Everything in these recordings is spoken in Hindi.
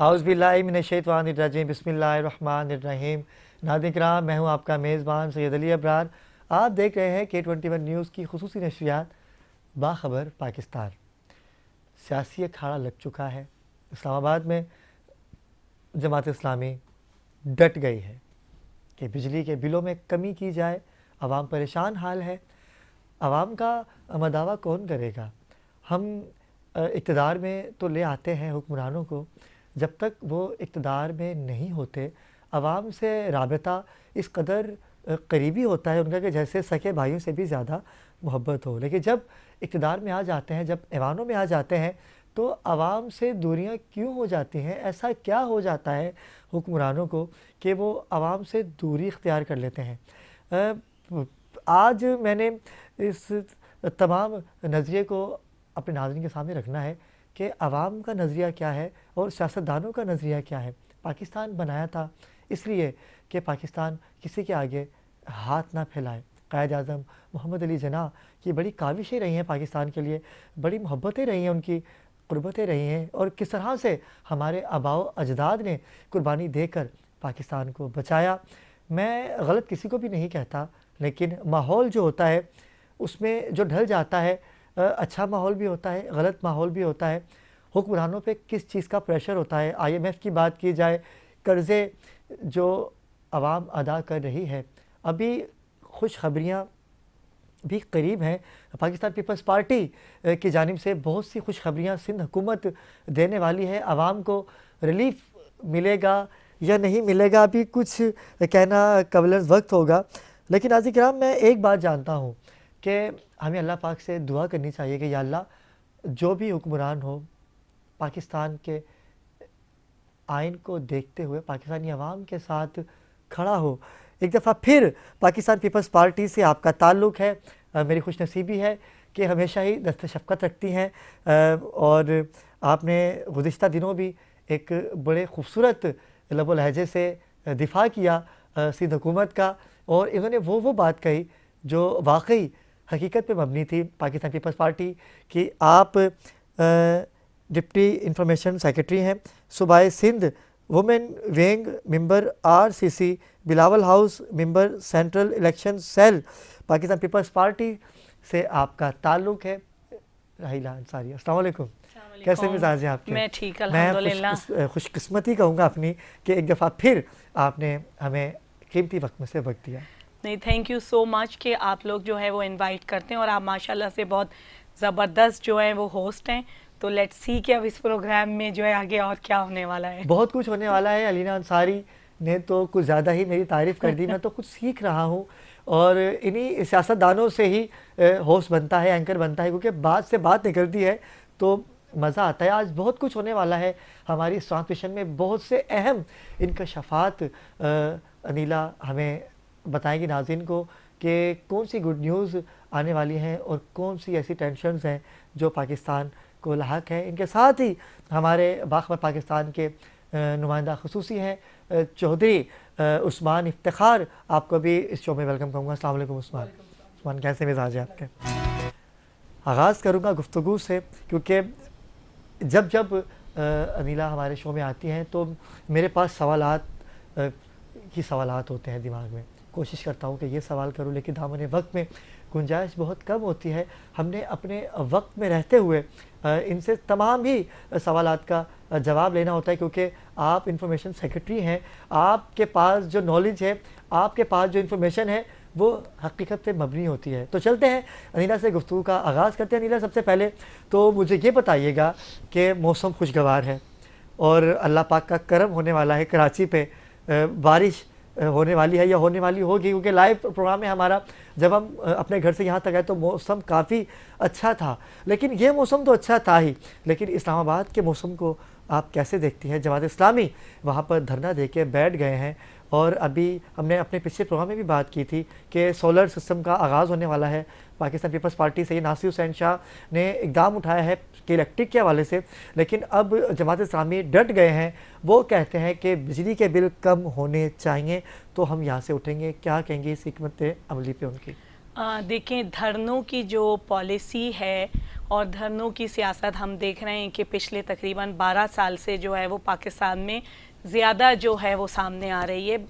आउज़ुबिल्लाहिमिनश्शैतानिर्रजीम बिस्मिल्लाहिर्रहमानिर्रहीम। नाज़रीन किराम, मैं हूँ आपका मेज़बान सैयद अली अबरार। आप देख रहे हैं K21 न्यूज़ की खुसूसी नशरियात बाखबर पाकिस्तान। सियासी अखाड़ा लग चुका है। इस्लामाबाद में जमात इस्लामी डट गई है कि बिजली के बिलों में कमी की जाए। अवाम परेशान हाल है। अवाम का मदावा कौन करेगा? हम इक़्तिदार में तो ले आते हैं हुक्मरानों को, जब तक वो इक़्तिदार में नहीं होते अवाम से राबता इस कदर करीबी होता है उनका कि जैसे सगे भाइयों से भी ज़्यादा मोहब्बत हो। लेकिन जब इक़्तिदार में आ जाते हैं, जब ऐवानों में आ जाते हैं, तो अवाम से दूरियां क्यों हो जाती हैं? ऐसा क्या हो जाता है हुक्मरानों को कि वो अवाम से दूरी इख्तियार कर लेते हैं? आज मैंने इस तमाम नज़रिए को अपने नाज़रीन के सामने रखना है कि अवाम का नज़रिया क्या है और सियासतदानों का नज़रिया क्या है। पाकिस्तान बनाया था इसलिए कि पाकिस्तान किसी के आगे हाथ ना फैलाए। कायद-ए-आज़म मोहम्मद अली जिन्ना की बड़ी काविशें रही हैं पाकिस्तान के लिए, बड़ी मोहब्बतें रही हैं, उनकी क़ुर्बतें रही हैं और किस तरह से हमारे आबाओ अजदाद ने कुर्बानी देकर पाकिस्तान को बचाया। मैं गलत किसी को भी नहीं कहता, लेकिन माहौल जो होता है उसमें जो ढल जाता है, अच्छा माहौल भी होता है, गलत माहौल भी होता है। हुक्मरानों पे किस चीज़ का प्रेशर होता है? IMF की बात की जाए, कर्ज़े जो आवाम अदा कर रही है, अभी खुशखबरियाँ भी करीब हैं। पाकिस्तान पीपल्स पार्टी की जानिब से बहुत सी खुशखबरियाँ सिंध हुकूमत देने वाली है। आवाम को रिलीफ मिलेगा या नहीं मिलेगा, अभी कुछ कहना क़ब्ल वक्त होगा। लेकिन नाज़रीन किराम, मैं एक बात जानता हूँ कि हमें अल्लाह पाक से दुआ करनी चाहिए कि या अल्लाह, जो भी हुक्मरान हो, पाकिस्तान के आइन को देखते हुए पाकिस्तानी अवाम के साथ खड़ा हो। एक दफ़ा फिर पाकिस्तान पीपल्स पार्टी से आपका ताल्लुक़ है। मेरी खुशनसीबी है कि हमेशा ही दस्त शफ़क़त रखती हैं और आपने गुज़िश्ता दिनों भी एक बड़े खूबसूरत लब लहजे से दिफ़ा किया सिंध हुकूमत का, और इन्होंने वो बात कही जो वाकई हकीकत पे मबनी थी। पाकिस्तान पीपल्स पार्टी की आप डिप्टी इंफॉर्मेशन सेक्रेटरी हैं, सूबाए Sindh women wing member RCC, Bilawal house member central election cell, Pakistan Peoples Party से आपका ताल्लुक़ है। राहिला अंसारी, अस्सलाम वालेकुम। कैसे मिजाज हैं आपके? मैं ठीक, अल्हम्दुलिल्लाह। मैं खुशकिस्मती कहूँगा अपनी कि एक दफ़ा फिर आपने हमें कीमती वक्त में से वक्त दिया। नहीं, थैंक यू सो मच कि आप लोग जो है वो इनवाइट करते हैं और आप माशाल्लाह से बहुत ज़बरदस्त जो है वो होस्ट हैं। तो लेट्स सी कि अब इस प्रोग्राम में जो है आगे और क्या होने वाला है। बहुत कुछ होने वाला है। अलीना अंसारी ने तो कुछ ज़्यादा ही मेरी तारीफ़ कर दी। मैं तो कुछ सीख रहा हूँ और इन्हीं सियासतदानों से ही होस्ट बनता है, एंकर बनता है, क्योंकि बात से बात निकलती है तो मज़ा आता है। आज बहुत कुछ होने वाला है हमारी इस ट्रांसमिशन में। बहुत से अहम इंकशाफात अनीला हमें बताएंगी नाज़रीन को कि कौन सी गुड न्यूज़ आने वाली हैं और कौन सी ऐसी टेंशन्स हैं जो पाकिस्तान को लाहक है। इनके साथ ही हमारे बाखबर पाकिस्तान के नुमाइंदा खुसूसी हैं चौधरी उस्मान इफ्तिखार, आपको भी इस शो में वेलकम कहूँगा। अस्सलाम वालेकुम उस्मान। उस्मान, कैसे मिजाज है आपके? आगाज़ करूँगा गुफ्तगू से, क्योंकि जब जब अनीला हमारे शो में आती हैं तो मेरे पास सवालात होते हैं दिमाग में। कोशिश करता हूँ कि ये सवाल करूँ, लेकिन दामन वक्त में गुंजाइश बहुत कम होती है। हमने अपने वक्त में रहते हुए इनसे तमाम ही सवालात का जवाब लेना होता है, क्योंकि आप इंफॉर्मेशन सेक्रेटरी हैं। आपके पास जो नॉलेज है, आपके पास जो इन्फॉर्मेशन है, वो हकीकत पे मबनी होती है। तो चलते हैं अनीला से गुफ्तगू का आगाज़ करते हैं। अनीला, सबसे पहले तो मुझे ये बताइएगा कि मौसम खुशगवार है और अल्लाह पाक का करम होने वाला है। कराची पे बारिश होने वाली है या होने वाली होगी, क्योंकि लाइव प्रोग्राम है हमारा। जब हम अपने घर से यहाँ तक आए तो मौसम काफ़ी अच्छा था, लेकिन ये मौसम तो अच्छा था ही, लेकिन इस्लामाबाद के मौसम को आप कैसे देखती हैं? जमात इस्लामी वहाँ पर धरना दे के बैठ गए हैं और अभी हमने अपने पिछले प्रोग्राम में भी बात की थी कि सोलर सिस्टम का आगाज़ होने वाला है। पाकिस्तान पीपल्स पार्टी से ये नासिर हुसैन शाह ने इक़दाम उठाया है कि इलेक्ट्रिक के हवाले से, लेकिन अब जमात इस्लामी डट गए हैं। वो कहते हैं कि बिजली के बिल कम होने चाहिए। तो हम यहाँ से उठेंगे, क्या कहेंगे इस हिकमत अमली पे उनकी? देखें, धरनों की जो पॉलिसी है और धरनों की सियासत हम देख रहे हैं कि पिछले तकरीबन 12 साल से जो है वो पाकिस्तान में ज़्यादा जो है वो सामने आ रही है।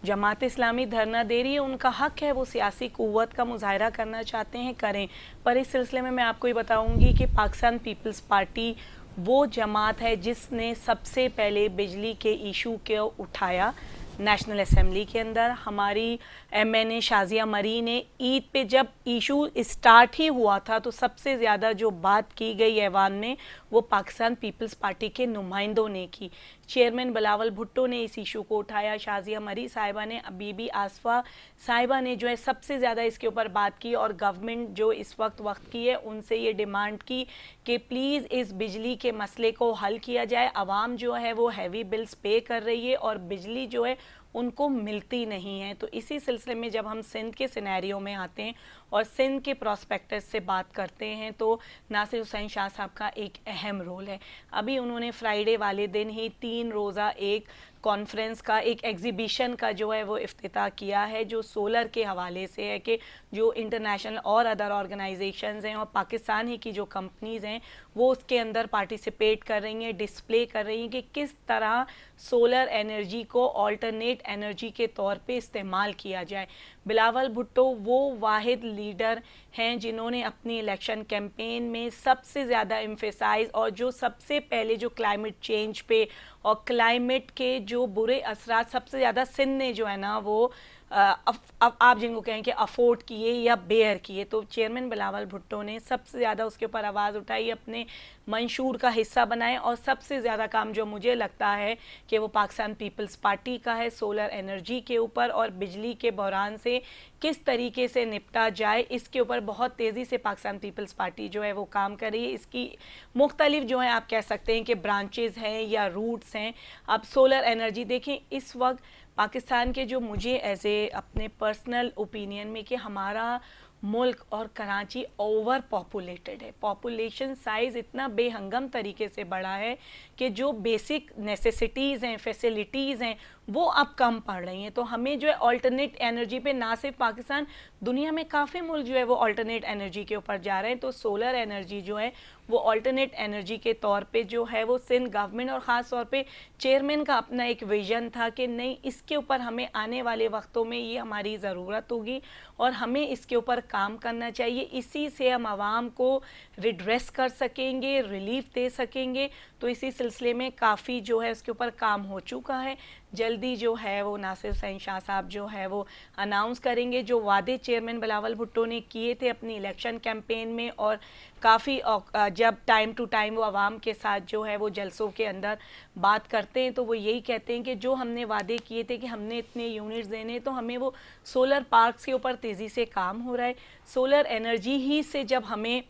जमात इस्लामी धरना दे रही है, उनका हक है, वो सियासी क़ुव्वत का मुजाहरा करना चाहते हैं करें। पर इस सिलसिले में मैं आपको ये बताऊंगी कि पाकिस्तान पीपल्स पार्टी वो जमात है जिसने सबसे पहले बिजली के इशू को उठाया। नेशनल असेंबली के अंदर हमारी MNA शाजिया मरी ने ईद पे जब इशू स्टार्ट ही हुआ था तो सबसे ज़्यादा जो बात की गई ऐवान में वो पाकिस्तान पीपल्स पार्टी के नुमाइंदों ने की। चेयरमैन बिलावल भुट्टो ने इस इशू को उठाया, शाजिया मरी साहिबा ने, बीबी आसफा साहिबा ने जो है सबसे ज़्यादा इसके ऊपर बात की और गवर्नमेंट जो इस वक्त की है उनसे ये डिमांड की कि प्लीज़ इस बिजली के मसले को हल किया जाए। आवाम जो है वो हैवी बिल्स पे कर रही है और बिजली जो है उनको मिलती नहीं है। तो इसी सिलसिले में जब हम सिंध के सिनेरियो में आते हैं और सिंध के प्रोस्पेक्टस से बात करते हैं तो नासिर हुसैन शाह साहब का एक अहम रोल है। अभी उन्होंने फ्राइडे वाले दिन ही 3 रोज़ा एक कॉन्फ्रेंस का, एक एग्जीबिशन का जो है वो इफ्तिताह किया है, जो सोलर के हवाले से है कि जो इंटरनेशनल और अदर ऑर्गेनाइजेशंस हैं और पाकिस्तान ही की जो कंपनीज़ हैं वो उसके अंदर पार्टिसिपेट कर रही हैं, डिस्प्ले कर रही हैं कि किस तरह सोलर एनर्जी को ऑल्टरनेट एनर्जी के तौर पे इस्तेमाल किया जाए। बिलावल भुट्टो वो वाहिद लीडर हैं जिन्होंने अपनी इलेक्शन कैंपेन में सबसे ज़्यादा एम्फेसाइज और जो सबसे पहले जो क्लाइमेट चेंज पे और क्लाइमेट के जो बुरे असरात सबसे ज़्यादा सिंध ने जो है ना वो आप जिनको कहें कि अफोर्ड किए या बेयर किए, तो चेयरमैन बिलावल भुट्टो ने सबसे ज़्यादा उसके ऊपर आवाज़ उठाई, अपने मंशूर का हिस्सा बनाए। और सबसे ज़्यादा काम जो मुझे लगता है कि वो पाकिस्तान पीपल्स पार्टी का है, सोलर एनर्जी के ऊपर और बिजली के बहरान से किस तरीके से निपटा जाए, इसके ऊपर बहुत तेज़ी से पाकिस्तान पीपल्स पार्टी जो है वो काम कर रही है। इसकी मुख्तलिफ जो है आप कह सकते हैं कि ब्रांचेज़ हैं या रूट्स हैं। अब सोलर एनर्जी देखें, इस वक्त पाकिस्तान के जो मुझे एज ए अपने पर्सनल ओपिनियन में कि हमारा मुल्क और कराची ओवर पॉपुलेटेड है, पॉपुलेशन साइज़ इतना बेहंगम तरीके से बढ़ा है कि जो बेसिक नेसेसिटीज़ हैं, फैसिलिटीज़ हैं वो अब कम पड़ रही हैं। तो हमें जो है ऑल्टरनेट एनर्जी पे, ना सिर्फ पाकिस्तान, दुनिया में काफ़ी मुल्क जो है वो ऑल्टरनेट एनर्जी के ऊपर जा रहे हैं। तो सोलर एनर्जी जो है वो ऑल्टरनेट एनर्जी के तौर पे जो है वो सिंध गवर्नमेंट और ख़ास तौर पे चेयरमैन का अपना एक विजन था कि नहीं, इसके ऊपर हमें आने वाले वक्तों में ये हमारी ज़रूरत होगी और हमें इसके ऊपर काम करना चाहिए। इसी से हम आवाम को रिड्रेस कर सकेंगे, रिलीफ दे सकेंगे। तो इसी सिलसिले में काफ़ी जो है उसके ऊपर काम हो चुका है। जल्दी जो है वो नासिर हुसैन शाह साहब जो है वो अनाउंस करेंगे जो वादे चेयरमैन बिलावल भुट्टो ने किए थे अपनी इलेक्शन कैंपेन में, और काफ़ी जब टाइम टू टाइम वो आवाम के साथ जो है वो जलसों के अंदर बात करते हैं तो वो यही कहते हैं कि जो हमने वादे किए थे कि हमने इतने यूनिट्स देने, तो हमें वो सोलर पार्क्स के ऊपर तेज़ी से काम हो रहा है। सोलर एनर्जी ही से जब हमें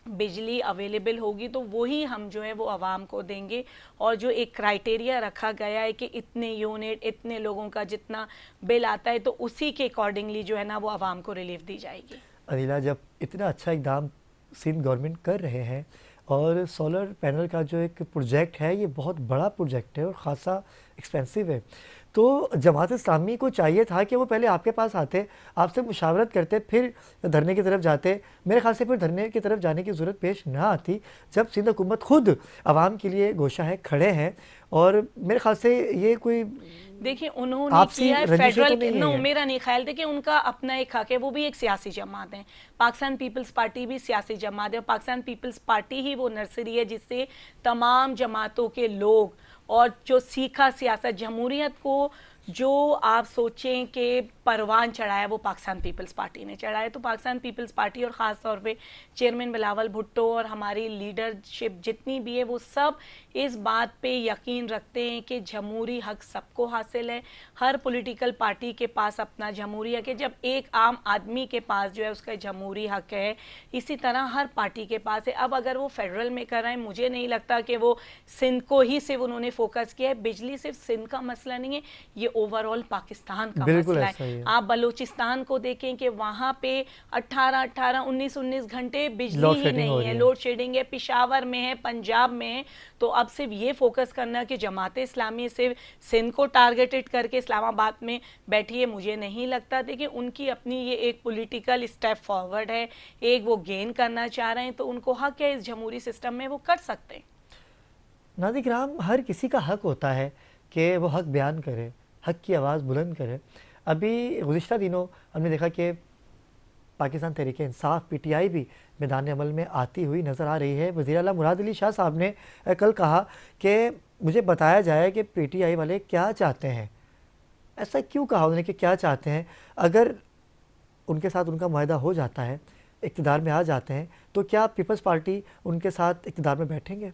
बिजली अवेलेबल होगी तो वही हम जो है वो आवाम को देंगे। और जो एक क्राइटेरिया रखा गया है कि इतने यूनिट, इतने लोगों का जितना बिल आता है, तो उसी के अकॉर्डिंगली जो है ना वो आवाम को रिलीफ दी जाएगी। अनिला, जब इतना अच्छा इकदाम सिंध गवर्नमेंट कर रहे हैं और सोलर पैनल का जो एक प्रोजेक्ट है ये बहुत बड़ा प्रोजेक्ट है और ख़ासा एक्सपेंसिव है, तो जमात इस्लामी को चाहिए था कि वो पहले आपके पास आते, आपसे मुशावरत करते, फिर धरने की तरफ जाते। मेरे ख्याल से फिर धरने की तरफ जाने की ज़रूरत पेश ना आती जब सिंध हुकूमत खुद आवाम के लिए गोशा है, खड़े हैं। और मेरे ख्याल से ये कोई देखिए उन्होंने किया है फेडरल तो नो, मेरा नहीं ख्याल था कि उनका अपना एक हक है, वो भी एक सियासी जमात है। पाकिस्तान पीपल्स पार्टी भी सियासी जमात है और पाकिस्तान पीपल्स पार्टी ही वो नर्सरी है जिससे तमाम जमातों के लोग और जो सीखा सियासत जमहूरियत को जो आप सोचें कि परवान चढ़ाया वो पाकिस्तान पीपल्स पार्टी ने चढ़ाया। तो पाकिस्तान पीपल्स पार्टी और ख़ास तौर पे चेयरमैन बिलावल भुट्टो और हमारी लीडरशिप जितनी भी है वो सब इस बात पे यकीन रखते हैं कि जमहूरी हक सबको हासिल है। हर पॉलिटिकल पार्टी के पास अपना जमहूरी हक है, जब एक आम आदमी के पास जो है उसका जमहूरी हक है, इसी तरह हर पार्टी के पास है। अब अगर वो फेडरल में कर रहे हैं, मुझे नहीं लगता कि वो सिंध को ही सिर्फ उन्होंने फोकस किया है। बिजली सिर्फ सिंध का मसला नहीं है, ये ओवरऑल पाकिस्तान का बिल्कुल मसला ऐसा ही है। है। आप बलूचिस्तान को देखें कि वहाँ पे 19 घंटे बिजली लोड ही शेडिंग हो नहीं रही है, है। लोड शेडिंग है। पिशावर में है, पंजाब में है। तो अब सिर्फ ये फोकस करना कि जमात इस्लामी सिर्फ सिंध को टारगेटेड करके इस्लामाबाद में बैठी है, मुझे नहीं लगता। देखिए उनकी अपनी ये एक पॉलिटिकल स्टेप फॉरवर्ड है, एक वो गेन करना चाह रहे हैं, तो उनको हक है इस जमहूरी सिस्टम में, वो कर सकते हैं। नाज़िर-ए-किराम, हर किसी का हक होता है कि वो हक बयान करे, हक की आवाज़ बुलंद करे। अभी गुज़िश्ता दिनों हमने देखा कि पाकिस्तान तहरीक-ए-इंसाफ पीटीआई भी मैदान अमल में आती हुई नज़र आ रही है। वज़ीर आला मुराद अली शाह साहब ने कल कहा कि मुझे बताया जाए कि पीटीआई वाले क्या चाहते हैं। ऐसा क्यों कहा उन्होंने कि क्या चाहते हैं? अगर उनके साथ उनका मुआहदा हो जाता है, इक़्तिदार में आ जाते हैं, तो क्या पीपल्स पार्टी उनके साथ इक़्तिदार में बैठेंगे?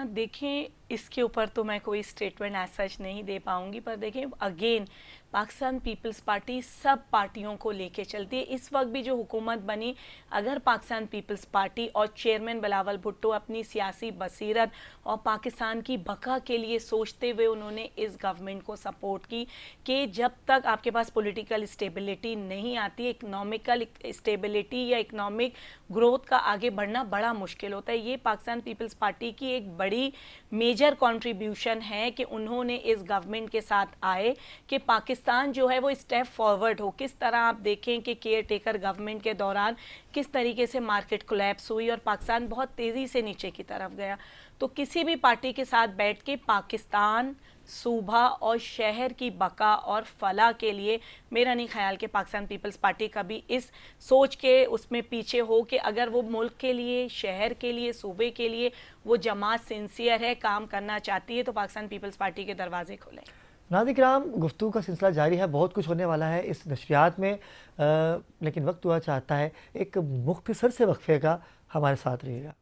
देखिए इसके ऊपर तो मैं कोई स्टेटमेंट एज सच नहीं दे पाऊंगी, पर देखिए अगेन पाकिस्तान पीपल्स पार्टी सब पार्टियों को लेके चलती है। इस वक्त भी जो हुकूमत बनी, अगर पाकिस्तान पीपल्स पार्टी और चेयरमैन बिलावल भुट्टो अपनी सियासी बसीरत और पाकिस्तान की बका के लिए सोचते हुए उन्होंने इस गवर्नमेंट को सपोर्ट की कि जब तक आपके पास पॉलिटिकल स्टेबिलिटी नहीं आती, इकनॉमिकल स्टेबिलिटी या इकनॉमिक ग्रोथ का आगे बढ़ना बड़ा मुश्किल होता है। ये पाकिस्तान पीपल्स पार्टी की एक बड़ी मेजर कंट्रीब्यूशन है कि उन्होंने इस गवर्नमेंट के साथ आए कि पाकिस्तान जो है वो स्टेप फॉरवर्ड हो। किस तरह आप देखें कि केयर टेकर गवर्नमेंट के दौरान किस तरीके से मार्केट कोलैप्स हुई और पाकिस्तान बहुत तेज़ी से नीचे की तरफ गया। तो किसी भी पार्टी के साथ बैठ के पाकिस्तान सूबा और शहर की बका और फलाह के लिए मेरा नहीं ख्याल कि पाकिस्तान पीपल्स पार्टी कभी इस सोच के उसमें पीछे हो कि अगर वो मुल्क के लिए, शहर के लिए, सूबे के लिए वो जमात सिंसियर है, काम करना चाहती है, तो पाकिस्तान पीपल्स पार्टी के दरवाजे खुले। नाज़िर-ए-किराम, गुफ्तगू का सिलसिला जारी है, बहुत कुछ होने वाला है इस नशरियात में, लेकिन वक्त हुआ चाहता है एक मुख्तसर से वक्फे का। हमारे साथ रहिएगा।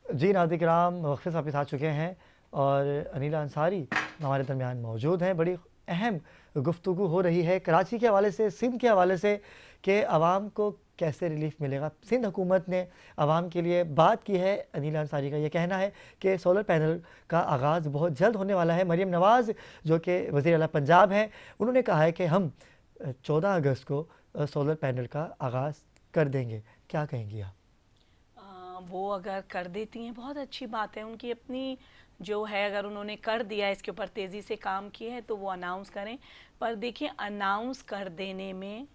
जी नाज़िर-ए-किराम, वक्फे से वापस आ चुके हैं और अनीला अंसारी हमारे दरमियान मौजूद हैं। बड़ी अहम गुफ्तगू हो रही है कराची के हवाले से, सिंध के हवाले से कि आवाम को कैसे रिलीफ मिलेगा। सिंध हुकूमत ने आवाम के लिए बात की है। अनीला अंसारी का ये कहना है कि सोलर पैनल का आगाज़ बहुत जल्द होने वाला है। मरियम नवाज़ जो कि वज़ीर आला पंजाब हैं, उन्होंने कहा है कि हम 14 अगस्त को सोलर पैनल का आगाज़ कर देंगे। क्या कहेंगी आप? वो अगर कर देती हैं बहुत अच्छी बात है, उनकी अपनी जो है, अगर उन्होंने कर दिया, इसके ऊपर तेज़ी से काम किया है तो वो अनाउंस करें। पर देखिए अनाउंस कर देने में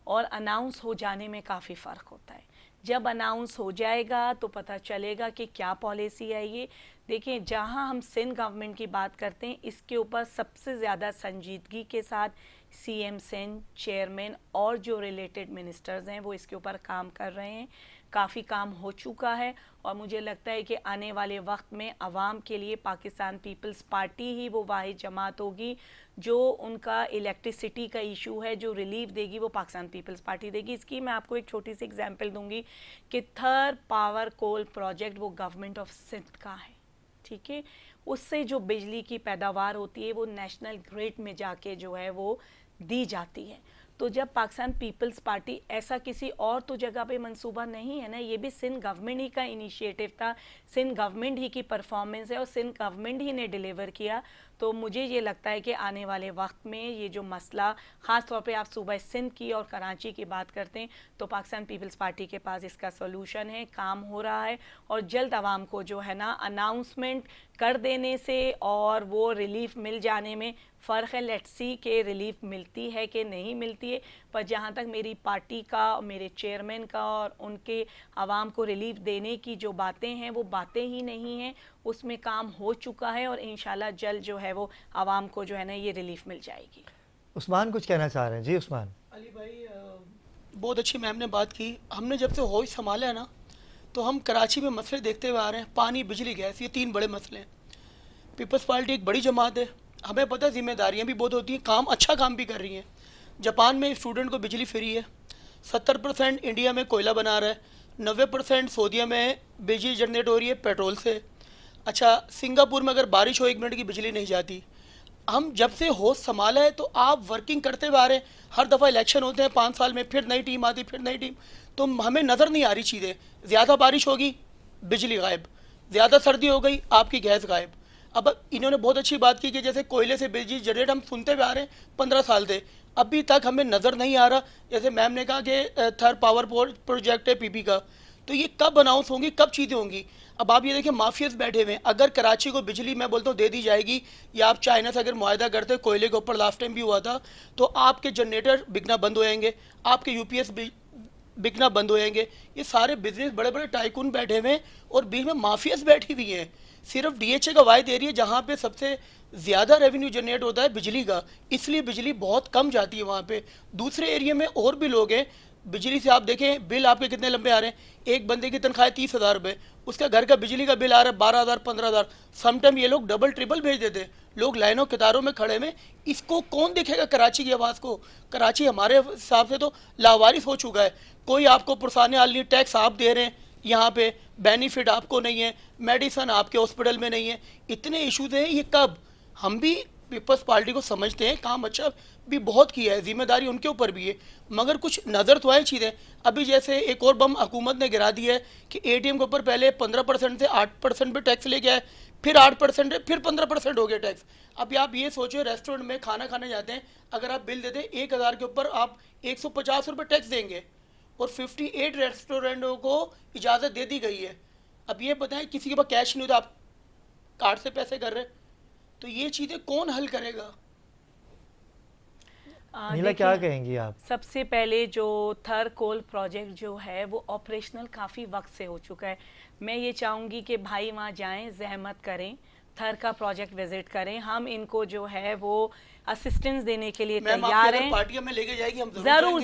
और अनाउंस हो जाने में काफ़ी फ़र्क होता है। जब अनाउंस हो जाएगा तो पता चलेगा कि क्या पॉलिसी है ये। देखिए जहां हम सिंध गवर्नमेंट की बात करते हैं, इसके ऊपर सबसे ज़्यादा संजीदगी के साथ सीएम सिंध, चेयरमैन और जो रिलेटेड मिनिस्टर्स हैं वो इसके ऊपर काम कर रहे हैं। काफ़ी काम हो चुका है और मुझे लगता है कि आने वाले वक्त में आवाम के लिए पाकिस्तान पीपल्स पार्टी ही वो वाहिद जमात होगी जो उनका इलेक्ट्रिसिटी का इशू है, जो रिलीफ देगी, वो पाकिस्तान पीपल्स पार्टी देगी। इसकी मैं आपको एक छोटी सी एग्जांपल दूंगी कि थर पावर कोल प्रोजेक्ट वो गवर्नमेंट ऑफ सिंध का है, ठीक है। उससे जो बिजली की पैदावार होती है वो नेशनल ग्रिड में जाके जो है वो दी जाती है। तो जब पाकिस्तान पीपल्स पार्टी, ऐसा किसी और तो जगह पे मंसूबा नहीं है ना, ये भी सिंध गवर्नमेंट ही का इनिशिएटिव था, सिंध गवर्नमेंट ही की परफॉर्मेंस है और सिंध गवर्नमेंट ही ने डिलीवर किया। तो मुझे ये लगता है कि आने वाले वक्त में ये जो मसला, ख़ास तौर पे आप सूबा सिंध की और कराची की बात करते हैं, तो पाकिस्तान पीपल्स पार्टी के पास इसका सोल्यूशन है, काम हो रहा है और जल्द आवाम को जो है ना अनाउंसमेंट कर देने से और वो रिलीफ मिल जाने में फ़र्क है। लेट्स सी के रिलीफ मिलती है कि नहीं मिलती है, पर जहाँ तक मेरी पार्टी का, मेरे चेयरमैन का और उनके आवाम को रिलीफ देने की जो बातें हैं वो बातें ही नहीं हैं, उसमें काम हो चुका है और इंशाल्लाह जल्द जो है वो आवाम को जो है ना ये रिलीफ मिल जाएगी। उस्मान कुछ कहना चाह रहे हैं? जी उस्मान। अली भाई, बहुत अच्छी मैम ने बात की। हमने जब से होश संभाला है ना, तो हम कराची में मसले देखते हुए आ रहे हैं, पानी, बिजली, गैस, ये 3 बड़े मसले हैं। पीपल्स पार्टी एक बड़ी जमात है, हमें पता है जिम्मेदारियाँ भी बहुत होती हैं, अच्छा काम भी कर रही हैं। जापान में स्टूडेंट को बिजली फ्री है, 70% इंडिया में कोयला बना रहा है, 90% सऊदीया में बिजली जनरेट हो रही है पेट्रोल से। अच्छा, सिंगापुर में अगर बारिश हो 1 मिनट की बिजली नहीं जाती। हम जब से होश संभाला है तो आप वर्किंग करते हुए आ रहे हैं। हर दफ़ा इलेक्शन होते हैं 5 साल में, फिर नई टीम आती, फिर नई टीम, तो हमें नज़र नहीं आ रही चीज़ें। ज़्यादा बारिश होगी, बिजली गायब, ज़्यादा सर्दी हो गई, आपकी गैस गायब। अब इन्होंने बहुत अच्छी बात की कि जैसे कोयले से बिजली जनरेट हम सुनते हुए आ रहे हैं 15 साल से, अभी तक हमें नज़र नहीं आ रहा। जैसे मैम ने कहा कि थर्ड पावर प्रोजेक्ट है पीपी का, तो ये कब अनाउंस होंगी, कब चीज़ें होंगी। अब आप ये देखिए माफियाज बैठे हुए हैं। अगर कराची को बिजली मैं बोलता हूँ दे दी जाएगी, या आप चाइना से अगर मुआहदा करते, कोयले के ऊपर लास्ट टाइम भी हुआ था, तो आपके जनरेटर बिकना बंद हो जाएंगे, आपके यूपीएस बिकना बंद हो जाएंगे। ये सारे बिजनेस बड़े बड़े टाइकून बैठे हुए हैं और बीच में माफियाज बैठी हुई हैं। सिर्फ डीएचए का वाहिद एरिया जहाँ पे सबसे ज़्यादा रेवेन्यू जनरेट होता है बिजली का, इसलिए बिजली बहुत कम जाती है वहाँ पे। दूसरे एरिया में और भी लोग हैं, बिजली से आप देखें बिल आपके कितने लंबे आ रहे हैं। एक बंदे की तनख्वाह है 30,000 रुपये, उसका घर का बिजली का बिल आ रहा है 12,000 15,000। समटाइम ये लोग डबल ट्रिपल भेज देते, लोग लाइनों कतारों में खड़े में। इसको कौन देखेगा कराची की आवाज़ को? कराची हमारे हिसाब से तो लावारिस हो चुका है। कोई आपको पुरसाने हाल नहीं, टैक्स आप दे रहे हैं, यहाँ पे बेनिफिट आपको नहीं है, मेडिसन आपके हॉस्पिटल में नहीं है, इतने इशूज़ हैं। ये कब? हम भी पीपल्स पार्टी को समझते हैं, काम अच्छा भी बहुत किया है, जिम्मेदारी उनके ऊपर भी है, मगर कुछ नज़र तो आए चीज़ें। अभी जैसे एक और बम हुकूमत ने गिरा दिया है कि एटीएम के ऊपर पहले 15% से 8% पे टैक्स लेके आए, फिर 8% है, फिर 15% हो गया टैक्स। अभी आप ये सोचो, रेस्टोरेंट में खाना खाने जाते हैं, अगर आप बिल देते हैं 1,000 के ऊपर आप 150 रुपये टैक्स देंगे, और 58 रेस्टोरेंटों को इजाज़त दे दी गई है। अब ये बताएं, किसी के पास कैश नहीं होता, आप कार्ड से पैसे कर रहे हैं, तो ये चीज़ें कौन हल करेगा? नीला क्या कहेंगी आप? सबसे पहले जो थर कोल प्रोजेक्ट जो है वो ऑपरेशनल काफ़ी वक्त से हो चुका है। मैं ये चाहूँगी कि भाई वहाँ जाएं, जहमत करें, थर का प्रोजेक्ट विजिट करें। हम इनको जो है वो असिस्टेंस देने के लिए तैयार हैं। पार्टियां में लेके जाएगी, हम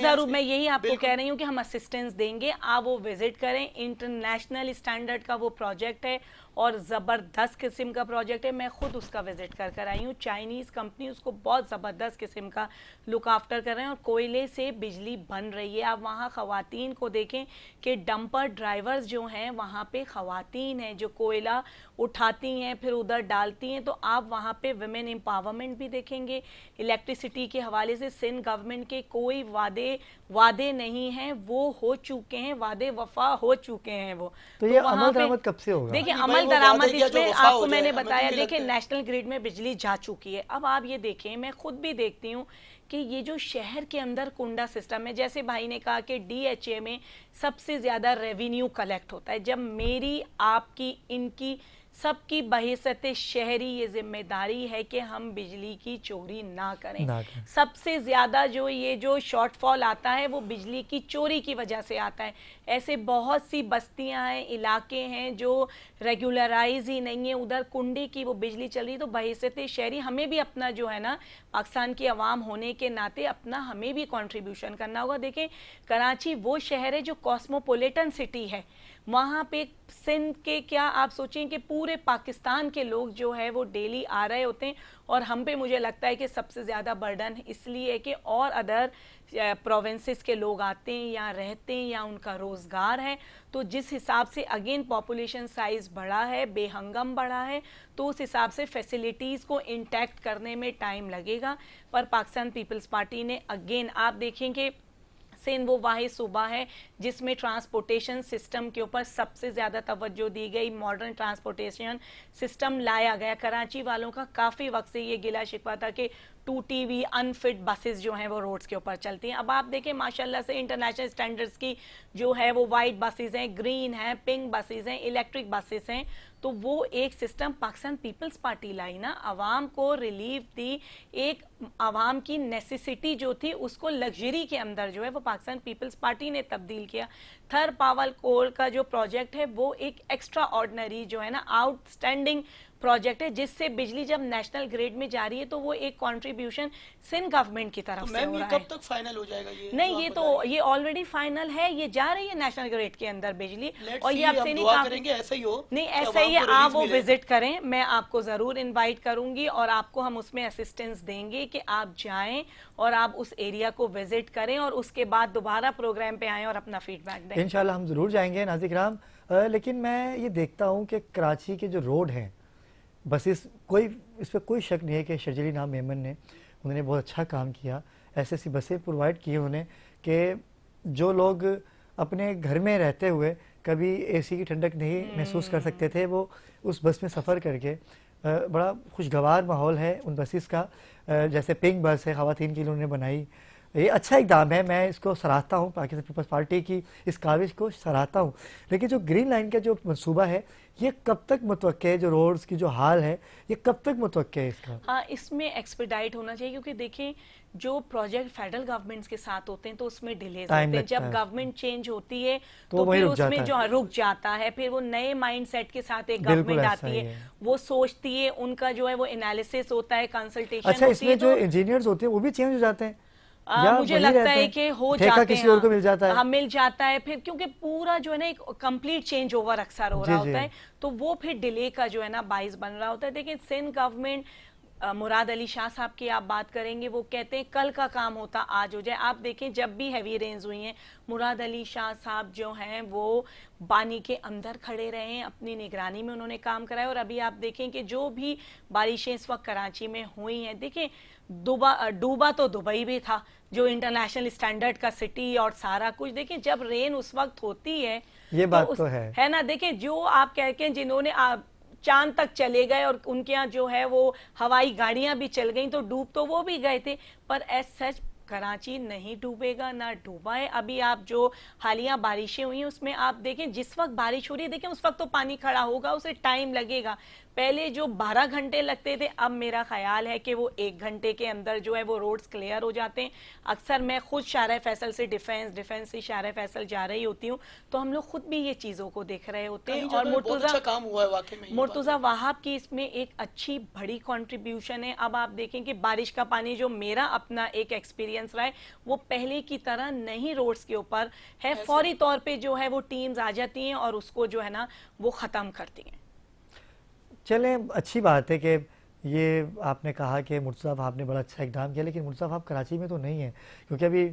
जरूर मैं यही आपको कह रही हूँ कि हम असिस्टेंस देंगे, आप वो विजिट करें। इंटरनेशनल स्टैंडर्ड का वो प्रोजेक्ट है और ज़बरदस्त किस्म का प्रोजेक्ट है। मैं खुद उसका विजिट कर आई हूँ। चाइनीज़ कंपनी उसको बहुत ज़बरदस्त किस्म का लुक आफ्टर कर रहे हैं और कोयले से बिजली बन रही है। आप वहाँ ख़वातीन को देखें कि डंपर ड्राइवर्स जो हैं वहाँ पे ख़वातीन हैं जो कोयला उठाती हैं फिर उधर डालती हैं। तो आप वहाँ पे विमेन एम्पावरमेंट भी देखेंगे। इलेक्ट्रिसिटी के हवाले से सिंध गवर्नमेंट के कोई वादे नहीं हैं, वो हो चुके हैं, वादे वफा हो चुके हैं वो। तो ये अमल दरामद कब से होगा? देखिए अमल दरामद इसमें आपको मैंने बताया, देखिए नेशनल ग्रिड में बिजली जा चुकी है। अब आप ये देखें, मैं खुद भी देखती हूँ कि ये जो शहर के अंदर कुंडा सिस्टम है, जैसे भाई ने कहा कि डीएचए में सबसे ज़्यादा रेवेन्यू कलेक्ट होता है। जब मेरी आपकी इनकी सबकी बहिसत शहरी ये जिम्मेदारी है कि हम बिजली की चोरी ना करें। सबसे ज़्यादा जो ये जो शॉर्टफॉल आता है वो बिजली की चोरी की वजह से आता है। ऐसे बहुत सी बस्तियां हैं, इलाके हैं जो रेगुलराइज ही नहीं है, उधर कुंडे की वो बिजली चल रही। तो बहिसत शहरी हमें भी अपना जो है ना, पाकिस्तान की आवाम होने के नाते अपना हमें भी कंट्रीब्यूशन करना होगा। देखें कराची वो शहर है जो कॉस्मोपोलिटन सिटी है, वहाँ पे सिंध के क्या आप सोचें कि पूरे पाकिस्तान के लोग जो है वो डेली आ रहे होते हैं और हम पे मुझे लगता है कि सबसे ज़्यादा बर्डन इसलिए है कि और अदर प्रोविंसेस के लोग आते हैं या रहते हैं या उनका रोज़गार है। तो जिस हिसाब से अगेन पॉपुलेशन साइज़ बढ़ा है, बेहंगम बढ़ा है, तो उस हिसाब से फैसिलिटीज़ को इंटैक्ट करने में टाइम लगेगा। पर पाकिस्तान पीपल्स पार्टी ने अगेन आप देखेंगे सिंध वो वाहिद सूबा है जिसमें ट्रांसपोर्टेशन सिस्टम के ऊपर सबसे ज़्यादा तवज्जो दी गई, मॉडर्न ट्रांसपोर्टेशन सिस्टम लाया गया। कराची वालों का काफ़ी वक्त से ये गिला शिकवा था कि टूटी हुई अनफिट बसेस जो हैं वो रोड्स के ऊपर चलती हैं। अब आप देखें माशाल्लाह से इंटरनेशनल स्टैंडर्ड्स की जो है वो वाइट बसेस हैं, ग्रीन हैं, पिंक बसेस हैं, इलेक्ट्रिक बसेस हैं। तो वो एक सिस्टम पाकिस्तान पीपल्स पार्टी लाई ना, आवाम को रिलीफ दी, एक आवाम की नेसेसिटी जो थी उसको लग्जरी के अंदर जो है वो पाकिस्तान पीपल्स पार्टी ने तब्दील किया। थर पावर कोल का जो प्रोजेक्ट है वो एक एक्स्ट्रा ऑर्डिनरी जो है ना आउटस्टैंडिंग प्रोजेक्ट है, जिससे बिजली जब नेशनल ग्रिड में जा रही है तो वो एक कंट्रीब्यूशन सिंध गवर्नमेंट की तरफ से हो रहा है। कब तक फाइनल हो जाएगा ये? नहीं, ये तो ये ऑलरेडी फाइनल है, ये जा रही है नेशनल ग्रिड के अंदर बिजली। और ये आपसे नहीं करेंगे ऐसा ही हो, नहीं ऐसा ही है, आप वो विजिट करें, मैं आपको जरूर इनवाइट करूंगी और आपको हम उसमें असिस्टेंस देंगे कि आप जाएं और आप उस एरिया को विजिट करें और उसके बाद दोबारा प्रोग्राम पे आएं और अपना फीडबैक दें। इंशाल्लाह हम जरूर जाएंगे नाज़िर किराम। लेकिन मैं ये देखता हूँ कि कराची के जो रोड हैं बसेस कोई इस पर कोई शक नहीं है कि शर्जीली नाम मेमन ने उन्होंने बहुत अच्छा काम किया। ऐसी बसें प्रोवाइड की उन्होंने कि जो लोग अपने घर में रहते हुए कभी एसी की ठंडक नहीं महसूस कर सकते थे, वो उस बस में सफ़र करके बड़ा खुशगवार माहौल है उन बसेस का। जैसे पिंक बस है ख़वातीन के लिए उन्होंने बनाई, ये अच्छा इकदाम है, मैं इसको सराहता हूँ, पाकिस्तान पीपल्स पार्टी की इस काविश को सराहता हूँ। लेकिन जो ग्रीन लाइन का जो मंसूबा है ये कब तक मुतवक्के है, जो रोड्स की जो हाल है ये कब तक मुतवक्के है इसका? हाँ, इसमें एक्सपेडाइट होना चाहिए, क्योंकि देखें जो प्रोजेक्ट फेडरल गवर्नमेंट्स के साथ होते हैं तो उसमें डिलेज होते हैं। जब गवर्नमेंट चेंज होती है तो फिर उसमें जो रुक जाता है, फिर वो नए माइंडसेट के साथ एक गवर्नमेंट आती है, वो सोचती है, उनका जो है वो एनालिसिस होता है, कंसल्टेशन अच्छा, इसमें जो इंजीनियर्स होते हैं वो भी चेंज हो जाते हैं? मुझे लगता है कि हो जाते किसी और को मिल जाता है? हाँ, मिल जाता है फिर, क्योंकि पूरा जो है ना एक कंप्लीट चेंज ओवर अक्सर हो रहा होता है, तो वो फिर डिले का जो है ना बाइस बन रहा होता है। देखिए सिंध गवर्नमेंट, मुराद अली शाह साहब की आप बात करेंगे, वो कहते हैं कल का काम होता आज हो जाए। आप देखें जब भी हैवी रेंज हुई हैं, मुराद अली शाह साहब जो हैं वो पानी के अंदर खड़े रहे हैं, अपनी निगरानी में उन्होंने काम कराया। और अभी आप देखें कि जो भी बारिशें इस वक्त कराची में हुई हैं, देखें डूबा तो दुबई भी था, जो इंटरनेशनल स्टैंडर्ड का सिटी और सारा कुछ। देखिए जब रेन उस वक्त होती है, ये बात तो है ना। देखिए जो आप कह के जिन्होंने चांद तक चले गए और उनके यहाँ जो है वो हवाई गाड़ियां भी चल गई, तो डूब तो वो भी गए थे, पर एज सच कराची नहीं डूबेगा, ना डूबा है। अभी आप जो हालिया बारिशें हुई हैं उसमें आप देखें, जिस वक्त बारिश हो रही है देखें उस वक्त तो पानी खड़ा होगा, उसे टाइम लगेगा। पहले जो 12 घंटे लगते थे, अब मेरा ख्याल है कि वो 1 घंटे के अंदर जो है वो रोड्स क्लियर हो जाते हैं। अक्सर मैं खुद शाहरा फैसल से डिफेंस से शाहरा फैसल जा रही होती हूँ, तो हम लोग खुद भी ये चीज़ों को देख रहे होते हैं। और मुर्तुजा वाहब की इसमें एक अच्छी बड़ी कॉन्ट्रीब्यूशन है। अब आप देखें कि बारिश का पानी, जो मेरा अपना एक एक्सपीरियंस रहा है, वो पहले की तरह नहीं रोड्स के ऊपर है, फौरी तौर पे जो है वो टीम्स आ जाती हैं और उसको जो है ना वो ख़त्म करती हैं। चलें, अच्छी बात है कि ये आपने कहा कि मुर्तज़ा साहब आपने बड़ा अच्छा इकदाम किया, लेकिन मुर्तज़ा साहब कराची में तो नहीं है, क्योंकि अभी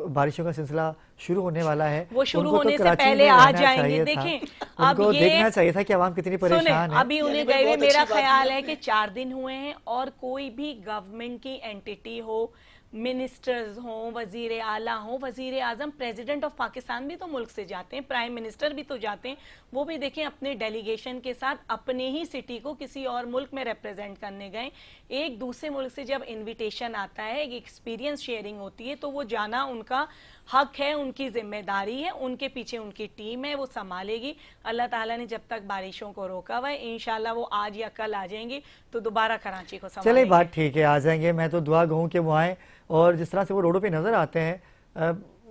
बारिशों का सिलसिला शुरू होने वाला है। वो शुरू होने से पहले आ जाएंगे। देखें उनको देखना चाहिए था कि आवाम कितनी परेशान है। अभी उन्हें गए हुए मेरा ख्याल है कि 4 दिन हुए हैं, और कोई भी गवर्नमेंट की एंटिटी हो, मिनिस्टर्स हों, वजीर आला हों, वजीर आजम, प्रेसिडेंट ऑफ पाकिस्तान भी तो मुल्क से जाते हैं, प्राइम मिनिस्टर भी तो जाते हैं, वो भी देखें अपने डेलीगेशन के साथ अपने ही सिटी को किसी और मुल्क में रिप्रेजेंट करने गए। एक दूसरे मुल्क से जब इन्विटेशन आता है, एक एक्सपीरियंस शेयरिंग होती है, तो वो जाना उनका हक है, उनकी जिम्मेदारी है, उनके पीछे उनकी टीम है, वो संभालेगी। अल्लाह ताला ने जब तक बारिशों को रोका हुआ है, इंशाल्लाह वो आज या कल आ जाएंगे तो दोबारा कराची को संभालेंगे। चलिए बात ठीक है, आ जाएंगे। मैं तो दुआ कहूँ कि वो आएँ, और जिस तरह से वो रोडों पे नज़र आते हैं,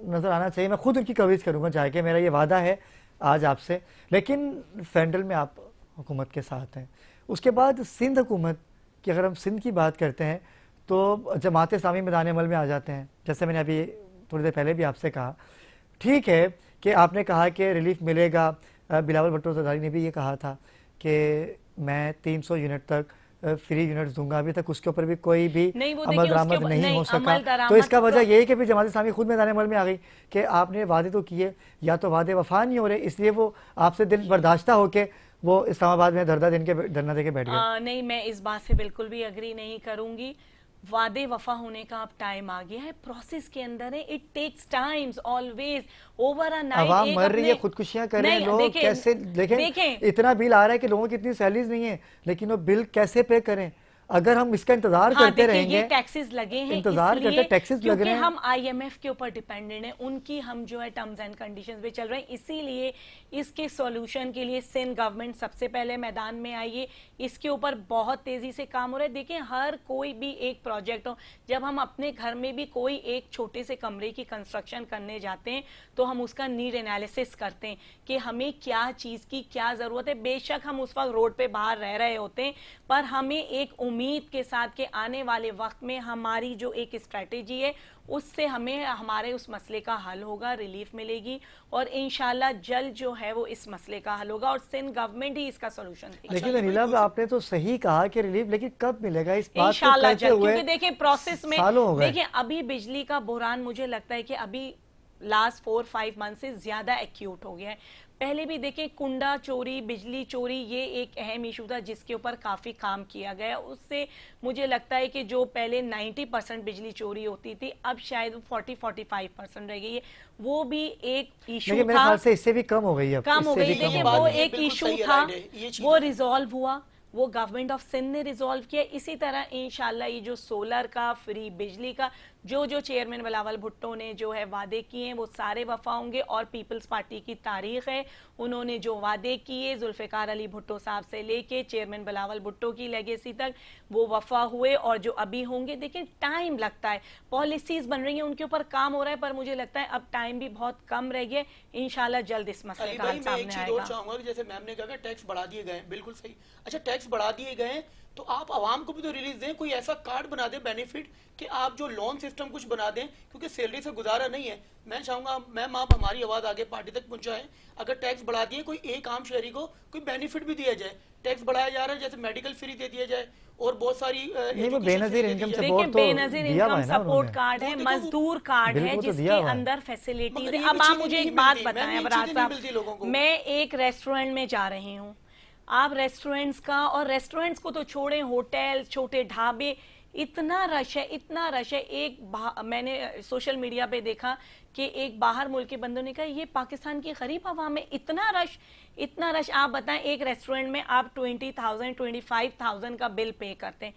नज़र आना चाहिए। मैं खुद उनकी कवरेज करूँगा जाके, मेरा ये वादा है आज आपसे। लेकिन फेडरल में आप हुकूमत के साथ हैं, उसके बाद सिंध हुकूमत की अगर हम सिंध की बात करते हैं तो जमात इस्लामी मैदान अमल में आ जाते हैं। जैसे मैंने अभी थोड़ी देर पहले भी आपसे कहा, ठीक है कि आपने कहा कि रिलीफ मिलेगा, बिलावल भुट्टो ज़रदारी ने भी ये कहा था कि मैं 300 यूनिट तक फ्री यूनिट्स दूंगा। अभी तक उसके ऊपर भी कोई भी अमल दरामद नहीं हो सका, तो इसका वजह यही है कि फिर जमात इस्लामी खुद मैदान अमल में आ गई कि आपने वादे तो किए, या तो वादे वफा नहीं हो रहे, इसलिए वो आपसे दिल बर्दाश्ता होके वो इस्लामाबाद में धरना दे के बैठ गए। नहीं, मैं इस बात से बिल्कुल भी अग्री नहीं करूंगी। वादे वफा होने का अब टाइम आ गया है, प्रोसेस के अंदर है, it takes times always. Over a night आवाम मर रही है, खुदकुशियां कर रहे हैं लोग, कैसे देखें इतना बिल आ रहा है कि लोगों की इतनी सैलरीज नहीं है, लेकिन वो बिल कैसे पे करें? अगर हम इसका इंतजार करते रहेंगे, टैक्सेस लगे हैं, इंतजार करते टैक्सेस लग रहे हैं, हम IMF के ऊपर डिपेंडेंट हैं, उनकी हम जो है टर्म्स एंड कंडीशंस पे चल रहे हैं। इसीलिए इसके सॉल्यूशन के लिए सिंध गवर्नमेंट सबसे पहले मैदान में आई है, इसके ऊपर बहुत तेजी से काम हो रहा है। देखिए हर कोई भी एक प्रोजेक्ट हो, जब हम अपने घर में भी कोई एक छोटे से कमरे की कंस्ट्रक्शन करने जाते हैं तो हम उसका नीड एनालिसिस करते हैं कि हमें क्या चीज की क्या जरूरत है। बेशक हम उस वक्त रोड पे बाहर रह रहे होते हैं, पर हमें एक उम्मीद के साथ के आने वाले वक्त में हमारी जो एक स्ट्रेटेजी है उससे हमें हमारे उस मसले का हल होगा, रिलीफ मिलेगी, और इंशाल्लाह जल्द जो है वो इस मसले का हल होगा, और सिंध गवर्नमेंट ही इसका सोल्यूशन देगी। लेकिन अनिला आपने तो सही कहा कि रिलीफ, लेकिन कब मिलेगा इस बात इंशाल्लाह जल्द, क्योंकि देखिए प्रोसेस में देखिए अभी बिजली का बुहरान मुझे लगता है कि अभी लास्ट 4-5 मंथ से ज्यादा एक्यूट हो गया है। पहले भी देखें कुंडा चोरी, बिजली चोरी, ये एक अहम इशू था जिसके ऊपर काफी काम किया गया। उससे मुझे लगता है कि जो पहले 90% बिजली चोरी होती थी, अब शायद 40-45% रह गई है। वो भी एक इशू लेकिन मेरे था, ख्याल से इससे भी कम हो गई है, कम हो इससे गई। भी कम देखिए हो वो गई है। ये एक बिल्कुल इशू सही था, राइट है, ये चीज़ वो है। रिजॉल्व हुआ, वो गवर्नमेंट ऑफ सिंध ने रिजॉल्व किया। इसी तरह इंशाल्लाह ये जो सोलर का, फ्री बिजली का, जो चेयरमैन बिलावल भुट्टो ने जो है वादे किए हैं वो सारे वफा होंगे। और पीपल्स पार्टी की तारीख है, उन्होंने जो वादे किए जुल्फिकार अली भुट्टो साहब से लेके चेयरमैन बिलावल भुट्टो की लेगेसी तक, वो वफा हुए और जो अभी होंगे। देखिए टाइम लगता है, पॉलिसीज बन रही हैं, उनके ऊपर काम हो रहा है, पर मुझे लगता है अब टाइम भी बहुत कम रह गया। इंशाल्लाह जल्द इस मसले अली का भाई हल मैं एक सामने चीज और आएगा। चाहूंगा कि जैसे मैम ने कहा कि टैक्स बढ़ा दिए गए हैं, बिल्कुल सही। अच्छा टैक्स बढ़ा दिए गए हैं तो आप आवाम को भी तो रिलीज दें, कोई ऐसा कार्ड बना दें बेनिफिट कि आप जो लोन सिस्टम कुछ बना दें, क्योंकि सैलरी से गुजारा नहीं है। मैं चाहूंगा मैम आप हमारी आवाज आगे पार्टी तक पहुंचाएं। अगर टैक्स बढ़ा दिए, कोई एक आम शहरी को कोई बेनिफिट भी दिया जाए। टैक्स बढ़ाया जा रहा है, जैसे मेडिकल फ्री दे दिया जाए और बहुत सारी नहीं, वो education बेनजीर free दे इनकम दी जाए। सपोर्ट देखिए तो बेनजीर दिया हुआ इनकम है ना सपोर्ट उन्होंने। कार्ड वो है, देखो वो मजदूर कार्ड है, बिल्कुल तो दिया जिसके हुआ है। अंदर फैसिलिटीज मगर है। ये अब भी आप चीजें मुझे नहीं एक बात मिलती, मैम, बताएं ये अबरार चीजें नहीं साहब, मिलती लोगों को। मैं एक रेस्टोरेंट में जा रही हूँ, आप रेस्टोरेंट्स का, और रेस्टोरेंट्स को तो छोड़ें, होटल, छोटे ढाबे, इतना रश है, इतना रश है। मैंने सोशल मीडिया पे देखा कि एक बाहर मुल्क के बंदों ने कहा ये पाकिस्तान की गरीब आवाम है, इतना रश, इतना रश। आप बताएं एक रेस्टोरेंट में आप 20,000 25,000 का बिल पे करते हैं।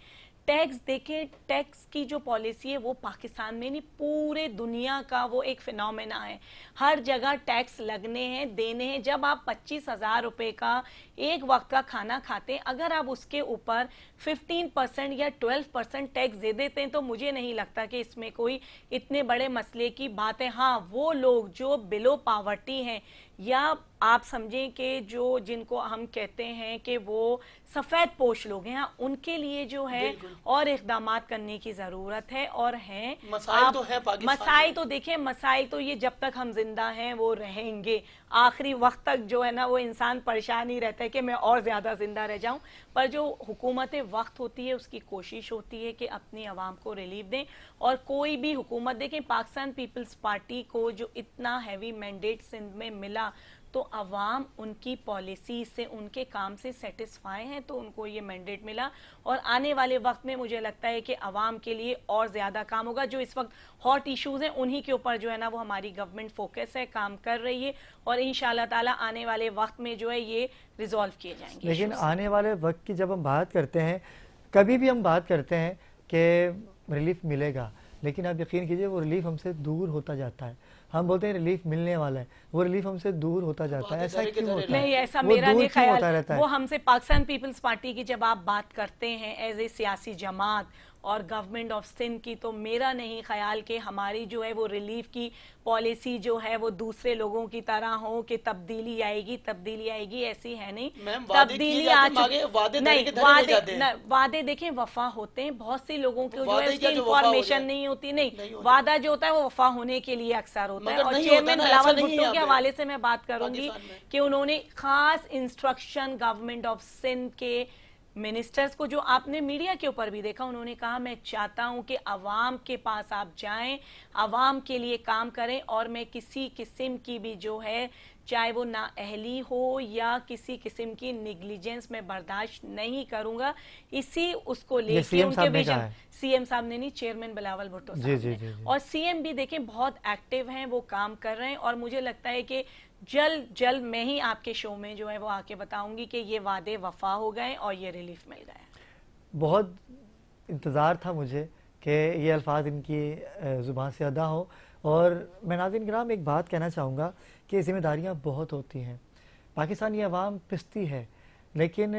टैक्स देखें, टैक्स की जो पॉलिसी है वो पाकिस्तान में नहीं, पूरे दुनिया का वो एक फिनोमेना है। हर जगह टैक्स लगने हैं, देने हैं। जब आप 25,000 रुपए का एक वक्त का खाना खाते हैं, अगर आप उसके ऊपर 15% या 12% टैक्स दे देते हैं, तो मुझे नहीं लगता कि इसमें कोई इतने बड़े मसले की बात है। हाँ, वो लोग जो बिलो पावर्टी हैं, या आप समझें कि जो जिनको हम कहते हैं कि वो सफेद पोश लोग हैं, हाँ, उनके लिए जो है बिल्कुल। और इकदामात करने की जरूरत है। और हैं मसाइल तो हैं पाकिस्तान मसाइल में। तो देखें, मसाइल तो ये जब तक हम जिंदा हैं वो रहेंगे, आखिरी वक्त तक जो है ना वो इंसान परेशान ही रहता है कि मैं और ज्यादा जिंदा रह जाऊं। पर जो हुकूमत वक्त होती है उसकी कोशिश होती है कि अपनी आवाम को रिलीफ दें। और कोई भी हुकूमत, देखें पाकिस्तान पीपल्स पार्टी को जो इतना हैवी मैंडेट सिंध में मिला, तो अवाम उनकी पॉलिसी से, उनके काम से सेटिस्फाई हैं, तो उनको ये मैंडेट मिला। और आने वाले वक्त में मुझे लगता है कि अवाम के लिए और ज्यादा काम होगा। जो इस वक्त हॉट इश्यूज हैं उन्हीं के ऊपर जो है ना वो हमारी गवर्नमेंट फोकस है, काम कर रही है, और इंशाल्लाह ताला आने वाले वक्त में जो है ये रिजॉल्व किए जाएंगे। लेकिन आने वाले वक्त की जब हम बात करते हैं, कभी भी हम बात करते हैं कि रिलीफ मिलेगा, लेकिन आप यकीन कीजिए वो रिलीफ हमसे दूर होता जाता है। हम बोलते हैं रिलीफ मिलने वाला है, वो रिलीफ हमसे दूर होता जाता है। ऐसा क्यों होता है? नहीं, ऐसा वो मेरा दूर नहीं क्यों होता ख्याल। रहता है? वो हमसे पाकिस्तान पीपल्स पार्टी की जब आप बात करते हैं एज ए सियासी जमात और गवर्नमेंट ऑफ सिंध की, तो मेरा नहीं ख्याल कि हमारी जो है वो रिलीफ की पॉलिसी जो है वो दूसरे लोगों की तरह हो कि तब्दीली आएगी, तब्दीली आएगी, ऐसी है नहीं। मैम, वादे किए जाते हैं, आगे वादे धरे के धरे रह जाते हैं। वादे देखें वफा होते हैं, बहुत सी लोगों को जो वादे है उसकी क्या जो वफा हो इंफॉर्मेशन जाए? नहीं होती। नहीं, नहीं हो वादा जो होता है वो वफा होने के लिए अक्सर होता है। मगर और नहीं होता चेयरमैन ना, बिलावल ऐसा नहीं है भुट्टो के यहाँ पे। हवाले से मैं बात करूंगी पाकिस्तान में। कि उन्होंने खास इंस्ट्रक्शन गवर्नमेंट ऑफ सिंध के मिनिस्टर्स को, जो आपने मीडिया के ऊपर भी देखा, उन्होंने कहा मैं चाहता हूं कि अवाम के पास आप जाएं, अवाम के लिए काम करें, और मैं किसी किस्म की भी जो है, चाहे वो नाअहली हो या किसी किस्म की निग्लिजेंस में बर्दाश्त नहीं करूंगा। इसी उसको लेके CM उनके साहब ने कहा विजन, है। सीएम साहब ने नहीं, चेयरमैन बिलावल भुट्टो जी, साहब जी, ने। जी, जी। और सीएम भी देखें बहुत एक्टिव हैं, वो काम कर रहे हैं। और मुझे लगता है कि जल्द जल्द मैं ही आपके शो में जो है वो आके बताऊंगी कि ये वादे वफा हो गए और ये रिलीफ मिल गया। बहुत इंतज़ार था मुझे कि ये अल्फाज इनकी ज़ुबान से अदा हो। और मैं नाज़रीन किराम एक बात कहना चाहूँगा कि ज़िम्मेदारियाँ बहुत होती हैं। पाकिस्तानी अवाम पिसती है, लेकिन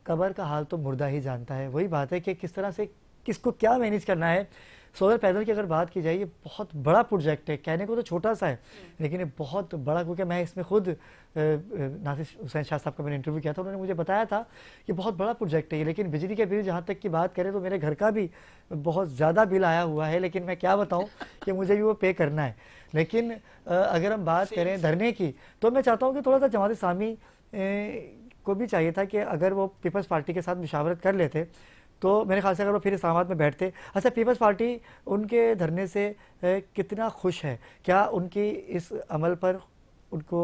कब्र का हाल तो मुर्दा ही जानता है। वही बात है कि किस तरह से किसको क्या मैनेज करना है। सोलर पैनल की अगर बात की जाए, ये बहुत बड़ा प्रोजेक्ट है, कहने को तो छोटा सा है लेकिन ये बहुत बड़ा, क्योंकि मैं इसमें खुद नासिर हुसैन शाह साहब का मैंने इंटरव्यू किया था, उन्होंने मुझे बताया था कि बहुत बड़ा प्रोजेक्ट है ये। लेकिन बिजली के बिल जहाँ तक की बात करें तो मेरे घर का भी बहुत ज़्यादा बिल आया हुआ है, लेकिन मैं क्या बताऊँ कि मुझे भी वो पे करना है। लेकिन अगर हम बात करें धरने की, तो मैं चाहता हूँ कि थोड़ा सा जमात इस्लामी को भी चाहिए था कि अगर वो पीपल्स पार्टी के साथ मुशावरत कर लेते, तो मेरे ख्याल से अगर वो फिर इस्लामाबाद में बैठते। अच्छा, पीपल्स पार्टी उनके धरने से कितना खुश है? क्या उनकी इस अमल पर उनको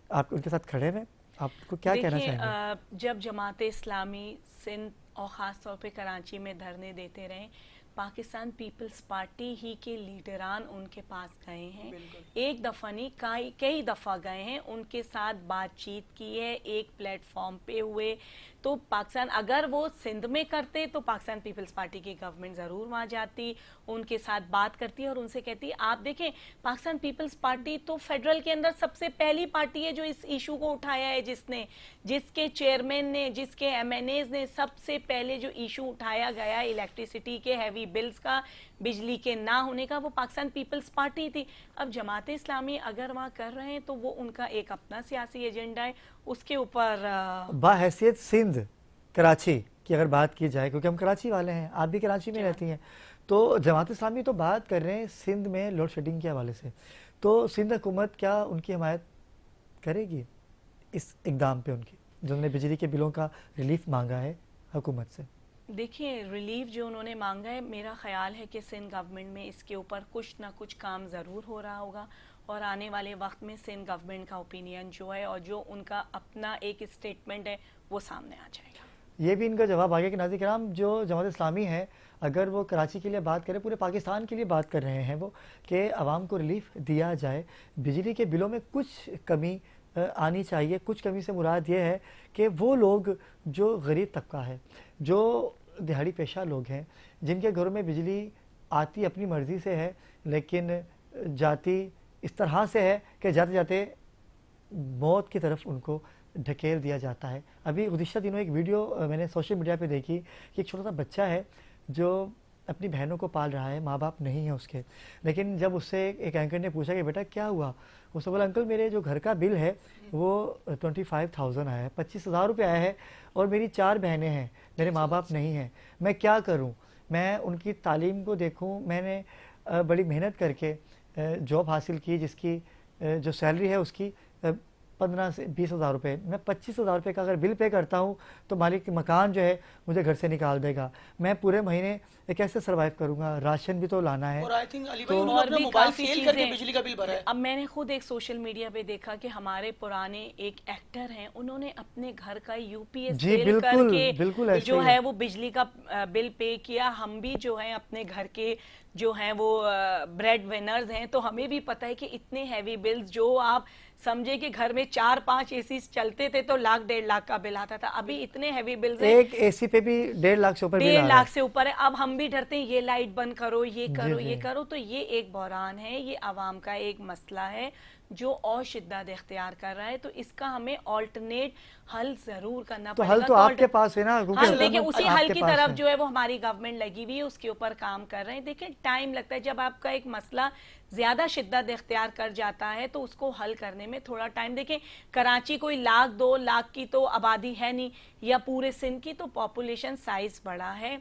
आप उनके साथ खड़े हैं, आपको क्या कहना देखिए, चाहेंगे? जब जमात इस्लामी सिंध और ख़ास तौर पे कराची में धरने देते रहे, पाकिस्तान पीपल्स पार्टी ही के लीडरान उनके पास गए हैं। एक दफ़ा नहीं, कई दफ़ा गए हैं, उनके साथ बातचीत की है, एक प्लेटफॉर्म पे हुए। तो पाकिस्तान, अगर वो सिंध में करते तो पाकिस्तान पीपल्स पार्टी की गवर्नमेंट ज़रूर वहाँ जाती, उनके साथ बात करती और उनसे कहती। आप देखें, पाकिस्तान पीपल्स पार्टी तो फेडरल के अंदर सबसे पहली पार्टी है जो इस इशू को उठाया है, जिसके चेयरमैन ने, जिसके एमएनएज ने सबसे पहले जो इशू उठाया गया इलेक्ट्रिसिटी के हैवी बिल्स का, बिजली के ना होने का, वो पाकिस्तान पीपल्स पार्टी थी। अब जमात इस्लामी अगर वहाँ कर रहे हैं तो वो उनका एक अपना सियासी एजेंडा है, उसके ऊपर बाहैसियत सिंध कराची की अगर बात की जाए, क्योंकि हम कराची वाले हैं, आप भी कराची में रहती हैं, तो जमात इस्लामी तो बात कर रहे हैं सिंध में लोड शेडिंग के हवाले से, तो सिंध हुकूमत क्या उनकी हमायत करेगी इस इकदाम पे उनकी, जो उन्होंने बिजली के बिलों का रिलीफ मांगा है हुकूमत से? देखिए, रिलीफ जो उन्होंने मांगा है, मेरा ख्याल है कि सिंध गवर्नमेंट में इसके ऊपर कुछ ना कुछ काम ज़रूर हो रहा होगा और आने वाले वक्त में सिंध गवर्नमेंट का ओपिनियन जो है और जो उनका अपना एक स्टेटमेंट है वो सामने आ जाएगा। ये भी इनका जवाब आ गया कि नाज़रीन किराम, जो जमात इस्लामी है अगर वो कराची के लिए बात करें, पूरे पाकिस्तान के लिए बात कर रहे हैं वो, कि आवाम को रिलीफ दिया जाए, बिजली के बिलों में कुछ कमी आनी चाहिए। कुछ कमी से मुराद ये है कि वो लोग जो गरीब तबका है, जो दिहाड़ी पेशा लोग हैं, जिनके घरों में बिजली आती अपनी मर्ज़ी से है लेकिन जाती इस तरह से है कि जाते जाते मौत की तरफ उनको ढकेल दिया जाता है। अभी गुज़िश्ता दिनों एक वीडियो मैंने सोशल मीडिया पे देखी कि एक छोटा सा बच्चा है जो अपनी बहनों को पाल रहा है, माँ बाप नहीं है उसके, लेकिन जब उससे एक एंकर ने पूछा कि बेटा क्या हुआ, उसने बोला अंकल मेरे जो घर का बिल है वो 25,000 आया है, 25,000 रुपये आया है और मेरी 4 बहनें हैं, मेरे माँ बाप नहीं हैं, मैं क्या करूँ, मैं उनकी तालीम को देखूँ। मैंने बड़ी मेहनत करके जॉब हासिल की जिसकी जो सैलरी है उसकी 15 से 20,000 रुपये, मैं 25,000 रुपये का अगर बिल पे करता हूँ तो मालिक मकान जो है मुझे घर से निकाल देगा, मैं पूरे महीने कैसे सर्वाइव करूँगा, राशन भी तो लाना है। और आई थिंक अली भाई तो उन्होंने और अपना भी मोबाइल काफी सेल करके चीजें, बिजली का बिल भरा है। अब मैंने खुद एक सोशल मीडिया पे देखा कि हमारे पुराने एक एक्टर हैं, उन्होंने अपने घर का यूपीएस जी सेल बिल्कुल करके बिल्कुल ऐसे जो ही है वो बिजली का बिल पे किया। हम भी जो है अपने घर के जो हैं वो ब्रेड विनर्स हैं, तो हमें भी पता है कि इतने हैवी बिल्स, जो आप समझे कि घर में 4-5 एसी चलते थे तो लाख 1.5 लाख का बिल आता था, अभी इतने हैवी बिल्स हैं, एक एसी पे भी 1.5 लाख से ऊपर बिल आ 1.5 रहा लाख है। से ऊपर है। अब हम भी डरते हैं ये लाइट बंद करो, ये जी करो, ये जी। करो। तो ये एक बहरान है, ये आवाम का एक मसला है जो और शिद्दत इख्तियार कर रहा है, तो इसका हमें ऑल्टरनेट हल जरूर करना तो पड़ेगा। हल तो आपके पास है ना, क्योंकि हाँ, देखिए हुकूमत उसी हल आपके की पास तरफ है। जो है वो हमारी गवर्नमेंट लगी हुई है, उसके ऊपर काम कर रहे हैं। देखिए टाइम लगता है, जब आपका एक मसला ज्यादा शिद्दत इख्तियार कर जाता है तो उसको हल करने में थोड़ा टाइम। देखिए कराची कोई 1-2 लाख की तो आबादी है नहीं, या पूरे सिंध की, तो पॉपुलेशन साइज बड़ा है,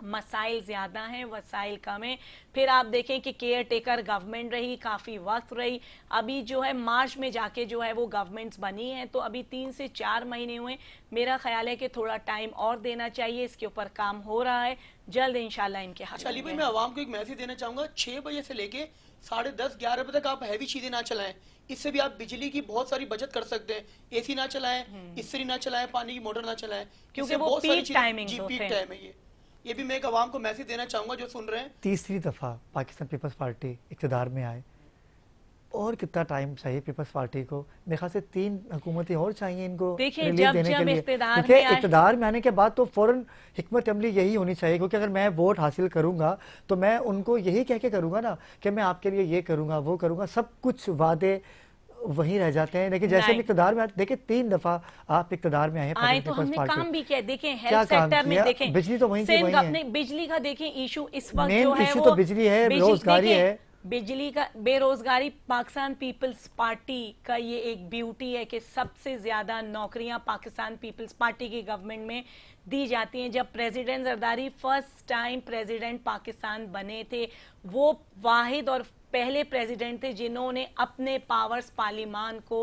मसाइल ज़्यादा हैं, वसाइल कम हैं। फिर आप देखें कि केयर टेकर गवर्नमेंट रही, काफ़ी वक्त रही, अभी जो है मार्च में जाके जो है वो गवर्नमेंट्स बनी हैं, तो अभी 3 से 4 महीने हुए। मेरा ख्याल है कि थोड़ा टाइम और देना चाहिए, इसके ऊपर काम हो रहा है, जल्द इंशाल्लाह इनके हल अच्छा अली भाई, होंगे। मैं आवाम को एक मैसेज देना चाहूंगा, 6 बजे से लेके 10:30-11 बजे तक आप हैवी चीजें ना चलाएं, इससे भी आप बिजली की बहुत सारी बचत कर सकते हैं। एसी ना चलाएं, इस्त्री ना चलाएं, पानी की मोटर ना चलाएं, क्योंकि इससे वो बहुत सारी पीक चीजें, टाइमिंग्स जी होते पीक हैं। टाइम है ये भी मैं एक आवाम को मैसेज देना चाहूंगा जो सुन रहे हैं। तीसरी दफ़ा पाकिस्तान पीपल्स पार्टी इक़्तिदार में आए, और कितना टाइम चाहिए पीपल्स पार्टी को? मेरे ख्याल से 3 हुकूमतें और चाहिए इनको देखिए रिलीफ जब देने के जब लिए, इख्तिदार क्योंकि में आए, इक़्तिदार में आने के बाद तो फ़ौरन हिकमत अमली यही होनी चाहिए, क्योंकि अगर मैं वोट हासिल करूंगा तो मैं उनको यही कह के करूंगा ना कि मैं आपके लिए ये करूंगा वो करूंगा, सब कुछ वादे वहीं रह जाते हैं। लेकिन जैसे हम नहीं इक़्तिदार में आते, देखिए 3 दफ़ा आप इक़्तिदार में आए हैं आए पीपल्स तो हमने पार्टी, काम भी किया। देखें क्या हेल्थ काम सेक्टर में, किया? देखें बिजली तो वहीं की सिंध वहीं है, अपने बिजली का देखें इशू इस वक्त मेन जो है इशू वो तो बिजली है, बेरोजगारी देखें, है। बिजली का बेरोजगारी, पाकिस्तान पीपल्स पार्टी का ये एक ब्यूटी है कि सबसे ज्यादा नौकरियां पाकिस्तान पीपल्स पार्टी की गवर्नमेंट में दी जाती हैं। जब president Zardari first time president Pakistan बने थे, वो वाहिद और पहले प्रेसिडेंट थे जिन्होंने अपने पावर्स पार्लिमान को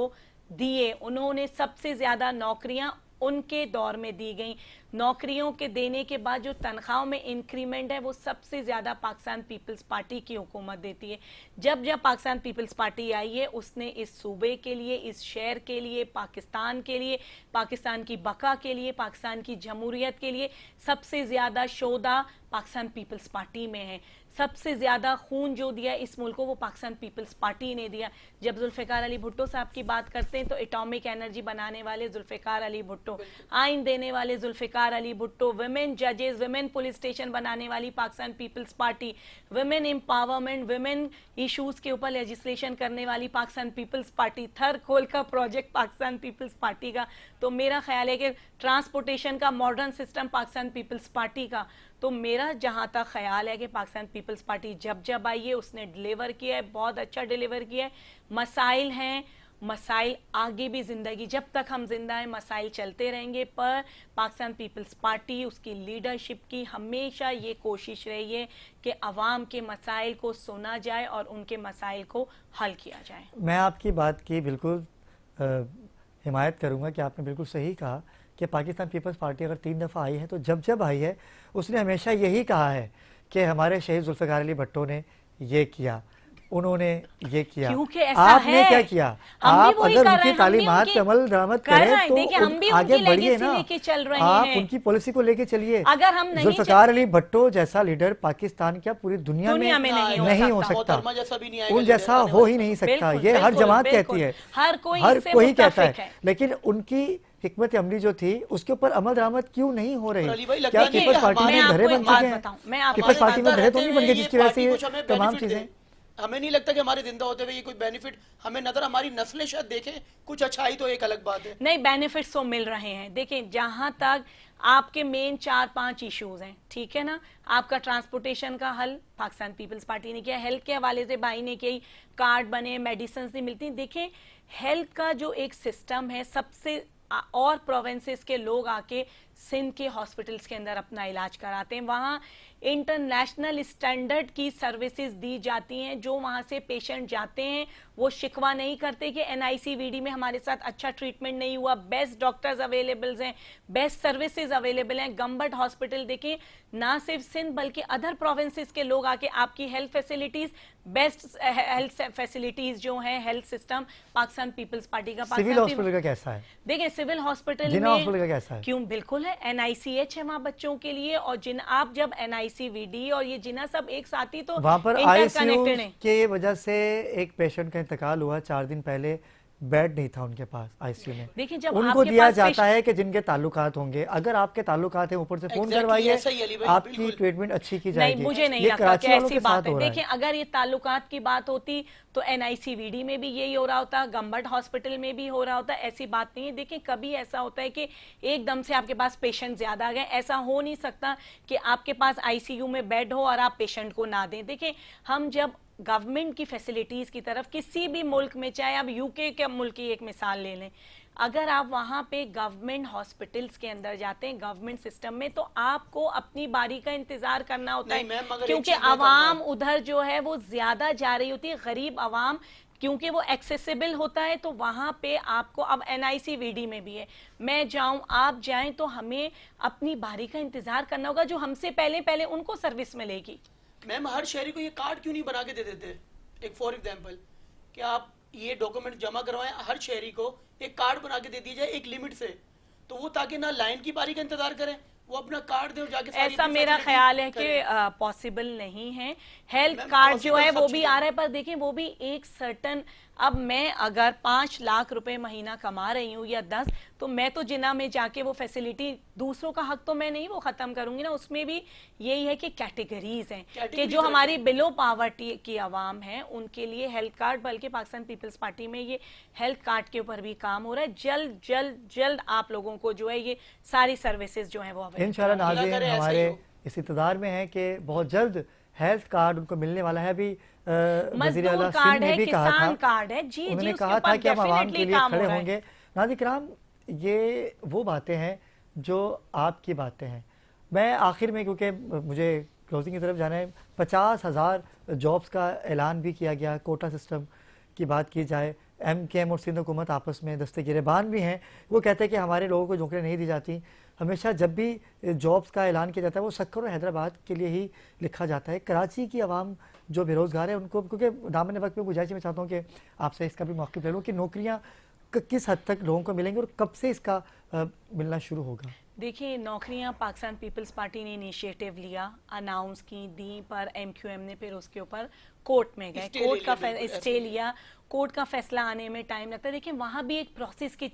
दिए। उन्होंने सबसे ज्यादा नौकरियां उनके दौर में दी गई नौकरियों के देने के बाद जो तनख्वाहों में इंक्रीमेंट है वो सबसे ज़्यादा पाकिस्तान पीपल्स पार्टी की हुकूमत देती है। जब जब पाकिस्तान पीपल्स पार्टी आई है उसने इस सूबे के लिए, इस शहर के लिए, पाकिस्तान के लिए, पाकिस्तान की बका के लिए, पाकिस्तान की जमहूरियत के लिए सबसे ज़्यादा शोधा पाकिस्तान पीपल्स पार्टी में है। सबसे ज़्यादा खून जो दिया इस मुल्क को वो पाकिस्तान पीपल्स पार्टी ने दिया। जब जुल्फ़िकार अली भुट्टो साहब की बात करते हैं तो एटॉमिक एनर्जी बनाने वाले जुल्फ़िकार अली भुट्टो, आइन देने वाले जुल्फ़िकार अली भुट्टो, विमेन जजेस, विमेन पुलिस स्टेशन बनाने वाली Pakistan Peoples Party, women empowerment, women issues के ऊपर लेजिस्लेशन करने वाली पाकिस्तान पीपल्स पार्टी, थर खोल का प्रोजेक्ट पाकिस्तान पीपल्स पार्टी का। तो मेरा ख्याल है कि ट्रांसपोर्टेशन का मॉडर्न सिस्टम पाकिस्तान पीपल्स पार्टी का। तो मेरा जहाँ तक ख्याल है कि पाकिस्तान पीपल्स पार्टी जब जब आई है उसने डिलीवर किया है, बहुत अच्छा डिलीवर किया है। मसाइल हैं, मसाइल आगे भी ज़िंदगी जब तक हम जिंदा हैं मसाइल चलते रहेंगे, पर पाकिस्तान पीपल्स पार्टी उसकी लीडरशिप की हमेशा ये कोशिश रही है कि अवाम के मसाइल को सुना जाए और उनके मसाइल को हल किया जाए। मैं आपकी बात की बिल्कुल हिमायत करूंगा कि आपने बिल्कुल सही कहा कि पाकिस्तान पीपल्स पार्टी अगर 3 दफ़ा आई है तो जब जब आई है उसने हमेशा यही कहा है कि हमारे शहीद जुल्फ़िकार अली भुट्टो ने ये किया, उन्होंने ये किया, क्योंकि ऐसा आपने है। क्या किया? आप अगर उनकी तालीमात पे अमल दरामद करें तो हम भी आगे उनकी बढ़िए लेगेसी ना, लेके चल रहे आप हैं। उनकी पॉलिसी को लेके चलिए। अगर हम नहीं जुल्फ़िकार अली भुट्टो जैसा लीडर पाकिस्तान क्या पूरी दुनिया में नहीं हो सकता, मोहतरमा जैसा भी नहीं आएगा, उन जैसा हो ही नहीं सकता। ये हर जमात कहती है, हर कोई कहता है, लेकिन उनकी हिकमत अमली जो थी उसके ऊपर अमल दरामद क्यों नहीं हो रही? क्या पीपल्स पार्टी में धरे बन चुके हैं? पीपल्स पार्टी में धरे तो नहीं बन गए जिसकी वजह से ये तमाम चीजें। हमें नहीं लगता कि हमारे जिंदा होते हुए ये कोई बेनिफिट हमें नजर, हमारी नस्लें शायद देखें कुछ अच्छाई तो एक अलग बात है। नहीं, बेनिफिट्स तो मिल रहे हैं। देखें, जहां तक आपके मेन 4-5 इश्यूज हैं, ठीक है ना, आपका ट्रांसपोर्टेशन का हल पाकिस्तान पीपल्स पार्टी ने किया, हेल्थ के हवाले से भाई ने किया, कार्ड बने, मेडिसिन नहीं मिलती। देखें, हेल्थ का जो एक सिस्टम है, सबसे और प्रोविंसेस के लोग आके सिंध के हॉस्पिटल्स के अंदर अपना इलाज कराते हैं, वहाँ इंटरनेशनल स्टैंडर्ड की सर्विसेज दी जाती हैं। जो वहाँ से पेशेंट जाते हैं वो शिकवा नहीं करते कि NICVD में हमारे साथ अच्छा ट्रीटमेंट नहीं हुआ। बेस्ट डॉक्टर्स अवेलेबल हैं, बेस्ट सर्विसेज अवेलेबल हैं। गंबट हॉस्पिटल देखिए, ना सिर्फ सिंध बल्कि अदर प्रोविंसेस के लोग आके आपकी health facilities, best health facilities जो हैं, हेल्थ सिस्टम पाकिस्तान पीपल्स पार्टी का। सिविल हॉस्पिटल का कैसा है? देखिए, सिविल हॉस्पिटल जिना हॉस्पिटल का कैसा है? क्यों, बिल्कुल है, NICH है वहाँ बच्चों के लिए, और जिन आप जब NICVD और ये जिना सब एक साथ ही तो वहाँ पर इंटरकनेक्टेड है। के वजह से एक पेशेंट का इंतकाल हुआ 4 दिन पहले, बेड नहीं था उनके पास ICU में। देखिए, जब उनको दिया जाता है कि जिनके ताल्लुकात होंगे, अगर आपके ताल्लुकात हैं ऊपर से फोन करवाइए, आपकी ट्रीटमेंट अच्छी की जाएगी। नहीं, मुझे नहीं लगता कि ऐसी बात है। देखिए, अगर ये ताल्लुकात की बात होती तो NICVD में भी यही हो रहा होता, गंबट हॉस्पिटल में भी हो रहा होता, ऐसी बात नहीं है। देखिए, कभी ऐसा होता है कि एकदम से आपके पास पेशेंट ज्यादा आ गए, ऐसा हो नहीं सकता कि आपके पास ICU में बेड हो और आप पेशेंट को ना दें। देखिए, हम जब गवर्नमेंट की फैसिलिटीज की तरफ किसी भी मुल्क में, चाहे आप UK के मुल्क की एक मिसाल ले लें, अगर आप वहां पे गवर्नमेंट हॉस्पिटल्स के अंदर जाते हैं, गवर्नमेंट सिस्टम में, तो आपको अपनी बारी का इंतजार करना होता है, क्योंकि अवाम उधर जो है वो ज्यादा जा रही होती है, गरीब अवाम, क्योंकि वो एक्सेसिबल होता है। तो वहां पे आपको, अब NICVD में भी है, मैं जाऊं आप जाएं, तो हमें अपनी बारी का इंतजार करना होगा, जो हमसे पहले उनको सर्विस मिलेगी। मैम, हर शहरी को ये कार्ड क्यों नहीं बना के दे देते? एक फॉर एग्जांपल कि आप ये डॉक्यूमेंट जमा करवाएं, हर शहरी को एक कार्ड बना के दे दी जाए एक लिमिट से, तो वो ताकि ना लाइन की बारी का इंतजार करें, वो अपना कार्ड दे और जाके ऐसा मेरा ख्याल है कि पॉसिबल नहीं है। हेल्थ कार्ड जो है वो भी आ रहा है, पर देखें वो भी एक सर्टन, अब मैं अगर 5 लाख रुपए महीना कमा रही हूँ या 10, तो मैं तो जिना में जाके वो फैसिलिटी, दूसरों का हक तो मैं नहीं वो खत्म करूंगी ना। उसमें भी यही है कि कैटेगरीज हैं कि जो हमारी बिलो पावर्टी की आवाम है उनके लिए हेल्थ कार्ड, बल्कि पाकिस्तान पीपल्स पार्टी में ये हेल्थ कार्ड के ऊपर भी काम हो रहा है। जल्द जल्द जल्द आप लोगों को जो है ये सारी सर्विसेज जो है वो इंशाल्लाह नाज़रीन हमारे इस इंतजार में है कि बहुत जल्द हेल्थ कार्ड उनको मिलने वाला है। अभी मजदूर कार्ड है, किसान कार्ड है, जी उन्होंने कहा था कि हम आवाम के लिए खड़े होंगे। नाज़रीन किराम, ये वो बातें हैं जो आपकी बातें हैं। मैं आखिर में, क्योंकि मुझे क्लोजिंग की तरफ जाना है, 50,000 जॉब्स का ऐलान भी किया गया, कोटा सिस्टम की बात की जाए, MKM और सिंध हुकूमत आपस में दस्ते गिरेबान भी हैं। वो कहते हैं कि हमारे लोगों को नौकरियाँ नहीं दी जाती। हमेशा जब भी जॉब्स का ऐलान किया जाता है वो सक्कर और हैदराबाद के लिए ही लिखा जाता है। कराची की आवाम जो बेरोज़गार है उनको, क्योंकि दामन वक्त में गुजारिश मैं चाहता हूँ कि आपसे इसका भी मौक़िफ़ ले लूँ कि नौकरियाँ किस हद तक लोगों को मिलेंगी और कब से इसका मिलना शुरू होगा। देखिए, नौकरियां पाकिस्तान पीपल्स पार्टी ने इनिशिएटिव लिया, अनाउंस की, दी, पर MQM ने फिर उसके ऊपर कोर्ट में गए, कोर्ट का स्टे लिया। कोर्ट का फैसला आने में टाइम लगता है। देखिए, वहाँ भी एक प्रोसेस के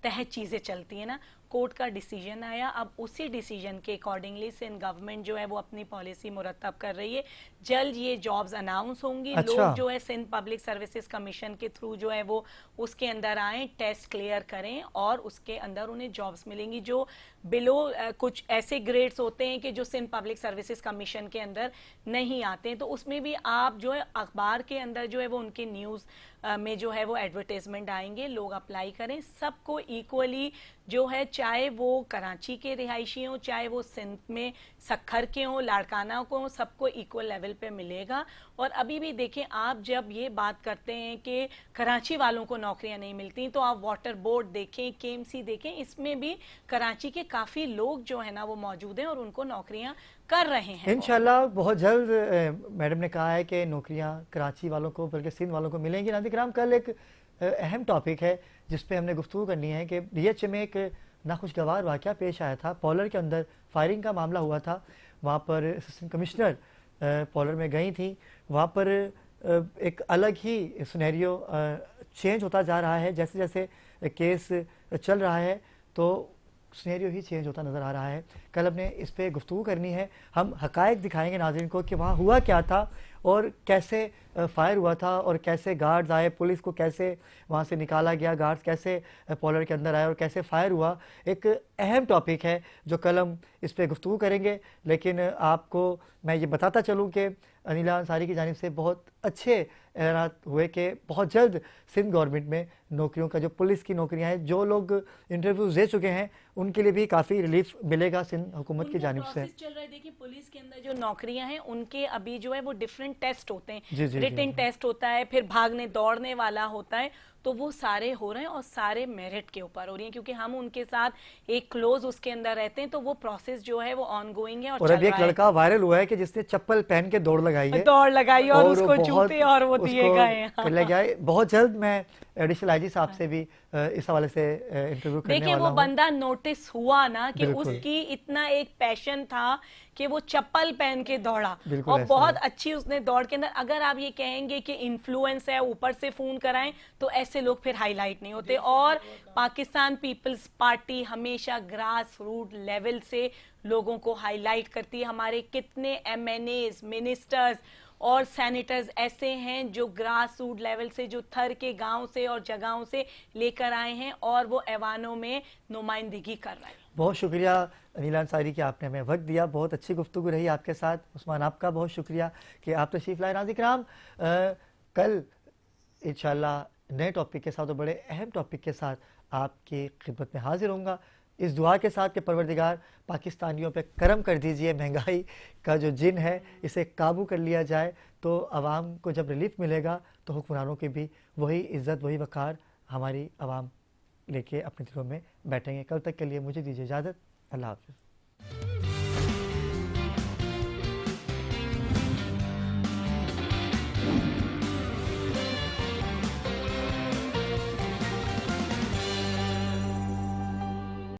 तहत चीज़ें चलती हैं ना। कोर्ट का डिसीजन आया, अब उसी डिसीजन के अकॉर्डिंगली सिंध गवर्नमेंट जो है वो अपनी पॉलिसी मुरतब कर रही है। जल्द ये जॉब्स अनाउंस होंगी। अच्छा। लोग जो है सिंध पब्लिक सर्विसेज कमीशन के थ्रू जो है वो उसके अंदर आए, टेस्ट क्लियर करें और उसके अंदर उन्हें जॉब्स मिलेंगी। जो बिलो कुछ ऐसे ग्रेड्स होते हैं कि जो सिंध पब्लिक सर्विसेज कमीशन के अंदर नहीं आते हैं, तो उसमें भी आप जो है अखबार के अंदर जो है वो उनके न्यूज़ में जो है वो एडवर्टाइजमेंट आएंगे, लोग अप्लाई करें। सबको इक्वली जो है, चाहे वो कराची के रिहायशी हों, चाहे वो सिंध में सक्खर के हों, लाड़काना को हों, सबको इक्वल लेवल पे मिलेगा। और अभी भी देखें, आप जब ये बात करते हैं कि कराची वालों को नौकरियां नहीं मिलती, तो आप वाटर बोर्ड देखें, KMC देखें, इसमें भी कराची के काफ़ी लोग जो है ना वो मौजूद हैं और उनको नौकरियां कर रहे हैं। इंशाल्लाह बहुत जल्द मैडम ने कहा है कि नौकरियां कराची वालों को बल्कि सिंध वालों को मिलेंगी। नाज़रीन किराम, कल एक अहम टॉपिक है जिस पे हमने गुफ्तगू करनी है कि DH में एक नाखुशगवार वाक़या पेश आया था। पॉलर के अंदर फायरिंग का मामला हुआ था। वहाँ पर असिस्टेंट कमिश्नर पॉलर में गई थी। वहाँ पर एक अलग ही सिनेरियो चेंज होता जा रहा है। जैसे जैसे केस चल रहा है तो सिनेरियो ही चेंज होता नज़र आ रहा है। कल हमने इस पे गुफ्तगू करनी है। हम हकायक दिखाएंगे नाज़रीन को कि वहाँ हुआ क्या था और कैसे फायर हुआ था और कैसे गार्ड्स आए, पुलिस को कैसे वहाँ से निकाला गया, गार्ड्स कैसे पॉलर के अंदर आए और कैसे फायर हुआ। एक अहम टॉपिक है जो कल हम इस पे गुफ्तगू करेंगे। लेकिन आपको मैं ये बताता चलूँ कि अनिला अंसारी की जानिब से बहुत अच्छे ऐलान हुए कि बहुत जल्द सिंध गवर्नमेंट में नौकरियों का, जो पुलिस की नौकरियां हैं, जो लोग इंटरव्यूज दे चुके हैं उनके लिए भी काफ़ी रिलीफ मिलेगा सिंध हुकूमत की जानिब से। चल रहा है। देखिए, पुलिस के अंदर जो नौकरियां हैं उनके अभी जो है वो डिफरेंट टेस्ट होते हैं। जी, जी, रिटन टेस्ट होता है, फिर भागने दौड़ने वाला होता है, तो वो सारे हो रहे हैं और सारे मेरिट के ऊपर हो रही हैं, क्योंकि हम उनके साथ एक क्लोज उसके अंदर रहते हैं, तो वो प्रोसेस जो है वो ऑनगोइंग है। और अभी एक लड़का वायरल हुआ है कि जिसने चप्पल पहन के दौड़ लगाई है और उसको जूते और वो दिए गए हैं। बहुत जल्द मैं एडिशनल IG साहब से भी इस हवाले से इंटरव्यू करने देखिए, वाला वो हूं। बंदा नोटिस हुआ ना कि उसकी इतना एक पैशन था कि वो चप्पल पहन के दौड़ा और बहुत अच्छी उसने दौड़ के अंदर। अगर आप ये कहेंगे कि इन्फ्लुएंस है, ऊपर से फोन कराएं, तो ऐसे लोग फिर हाईलाइट नहीं होते। और पाकिस्तान पीपल्स पार्टी हमेशा ग्रास रूट लेवल से लोगों को हाईलाइट करती है। हमारे कितने MNAs, मिनिस्टर्स और सेनेटर्स ऐसे हैं जो ग्रास रूट लेवल से, जो थर के गांव से और जगहों से लेकर आए हैं और वो ऐवानों में नुमाइंदगी कर रहे हैं। बहुत शुक्रिया अनिला अंसारी कि आपने हमें वक्त दिया। बहुत अच्छी गुफ्तगू रही आपके साथ। उस्मान, आपका बहुत शुक्रिया कि आप तशरीफ़ लाए। नाज़रीन किराम, कल इंशाल्लाह नए टॉपिक के साथ और बड़े अहम टॉपिक के साथ आपकी खिदमत में हाजिर होऊंगा, इस दुआ के साथ कि परवरदिगार पाकिस्तानियों पे करम कर दीजिए, महंगाई का जो जिन है इसे काबू कर लिया जाए, तो आवाम को जब रिलीफ मिलेगा तो हुक्मरानों की भी वही इज़्ज़त, वही वक़ार हमारी आवाम लेके अपने दिलों में बैठेंगे। कल तक के लिए मुझे दीजिए इजाज़त। अल्लाह हाफ़िज़।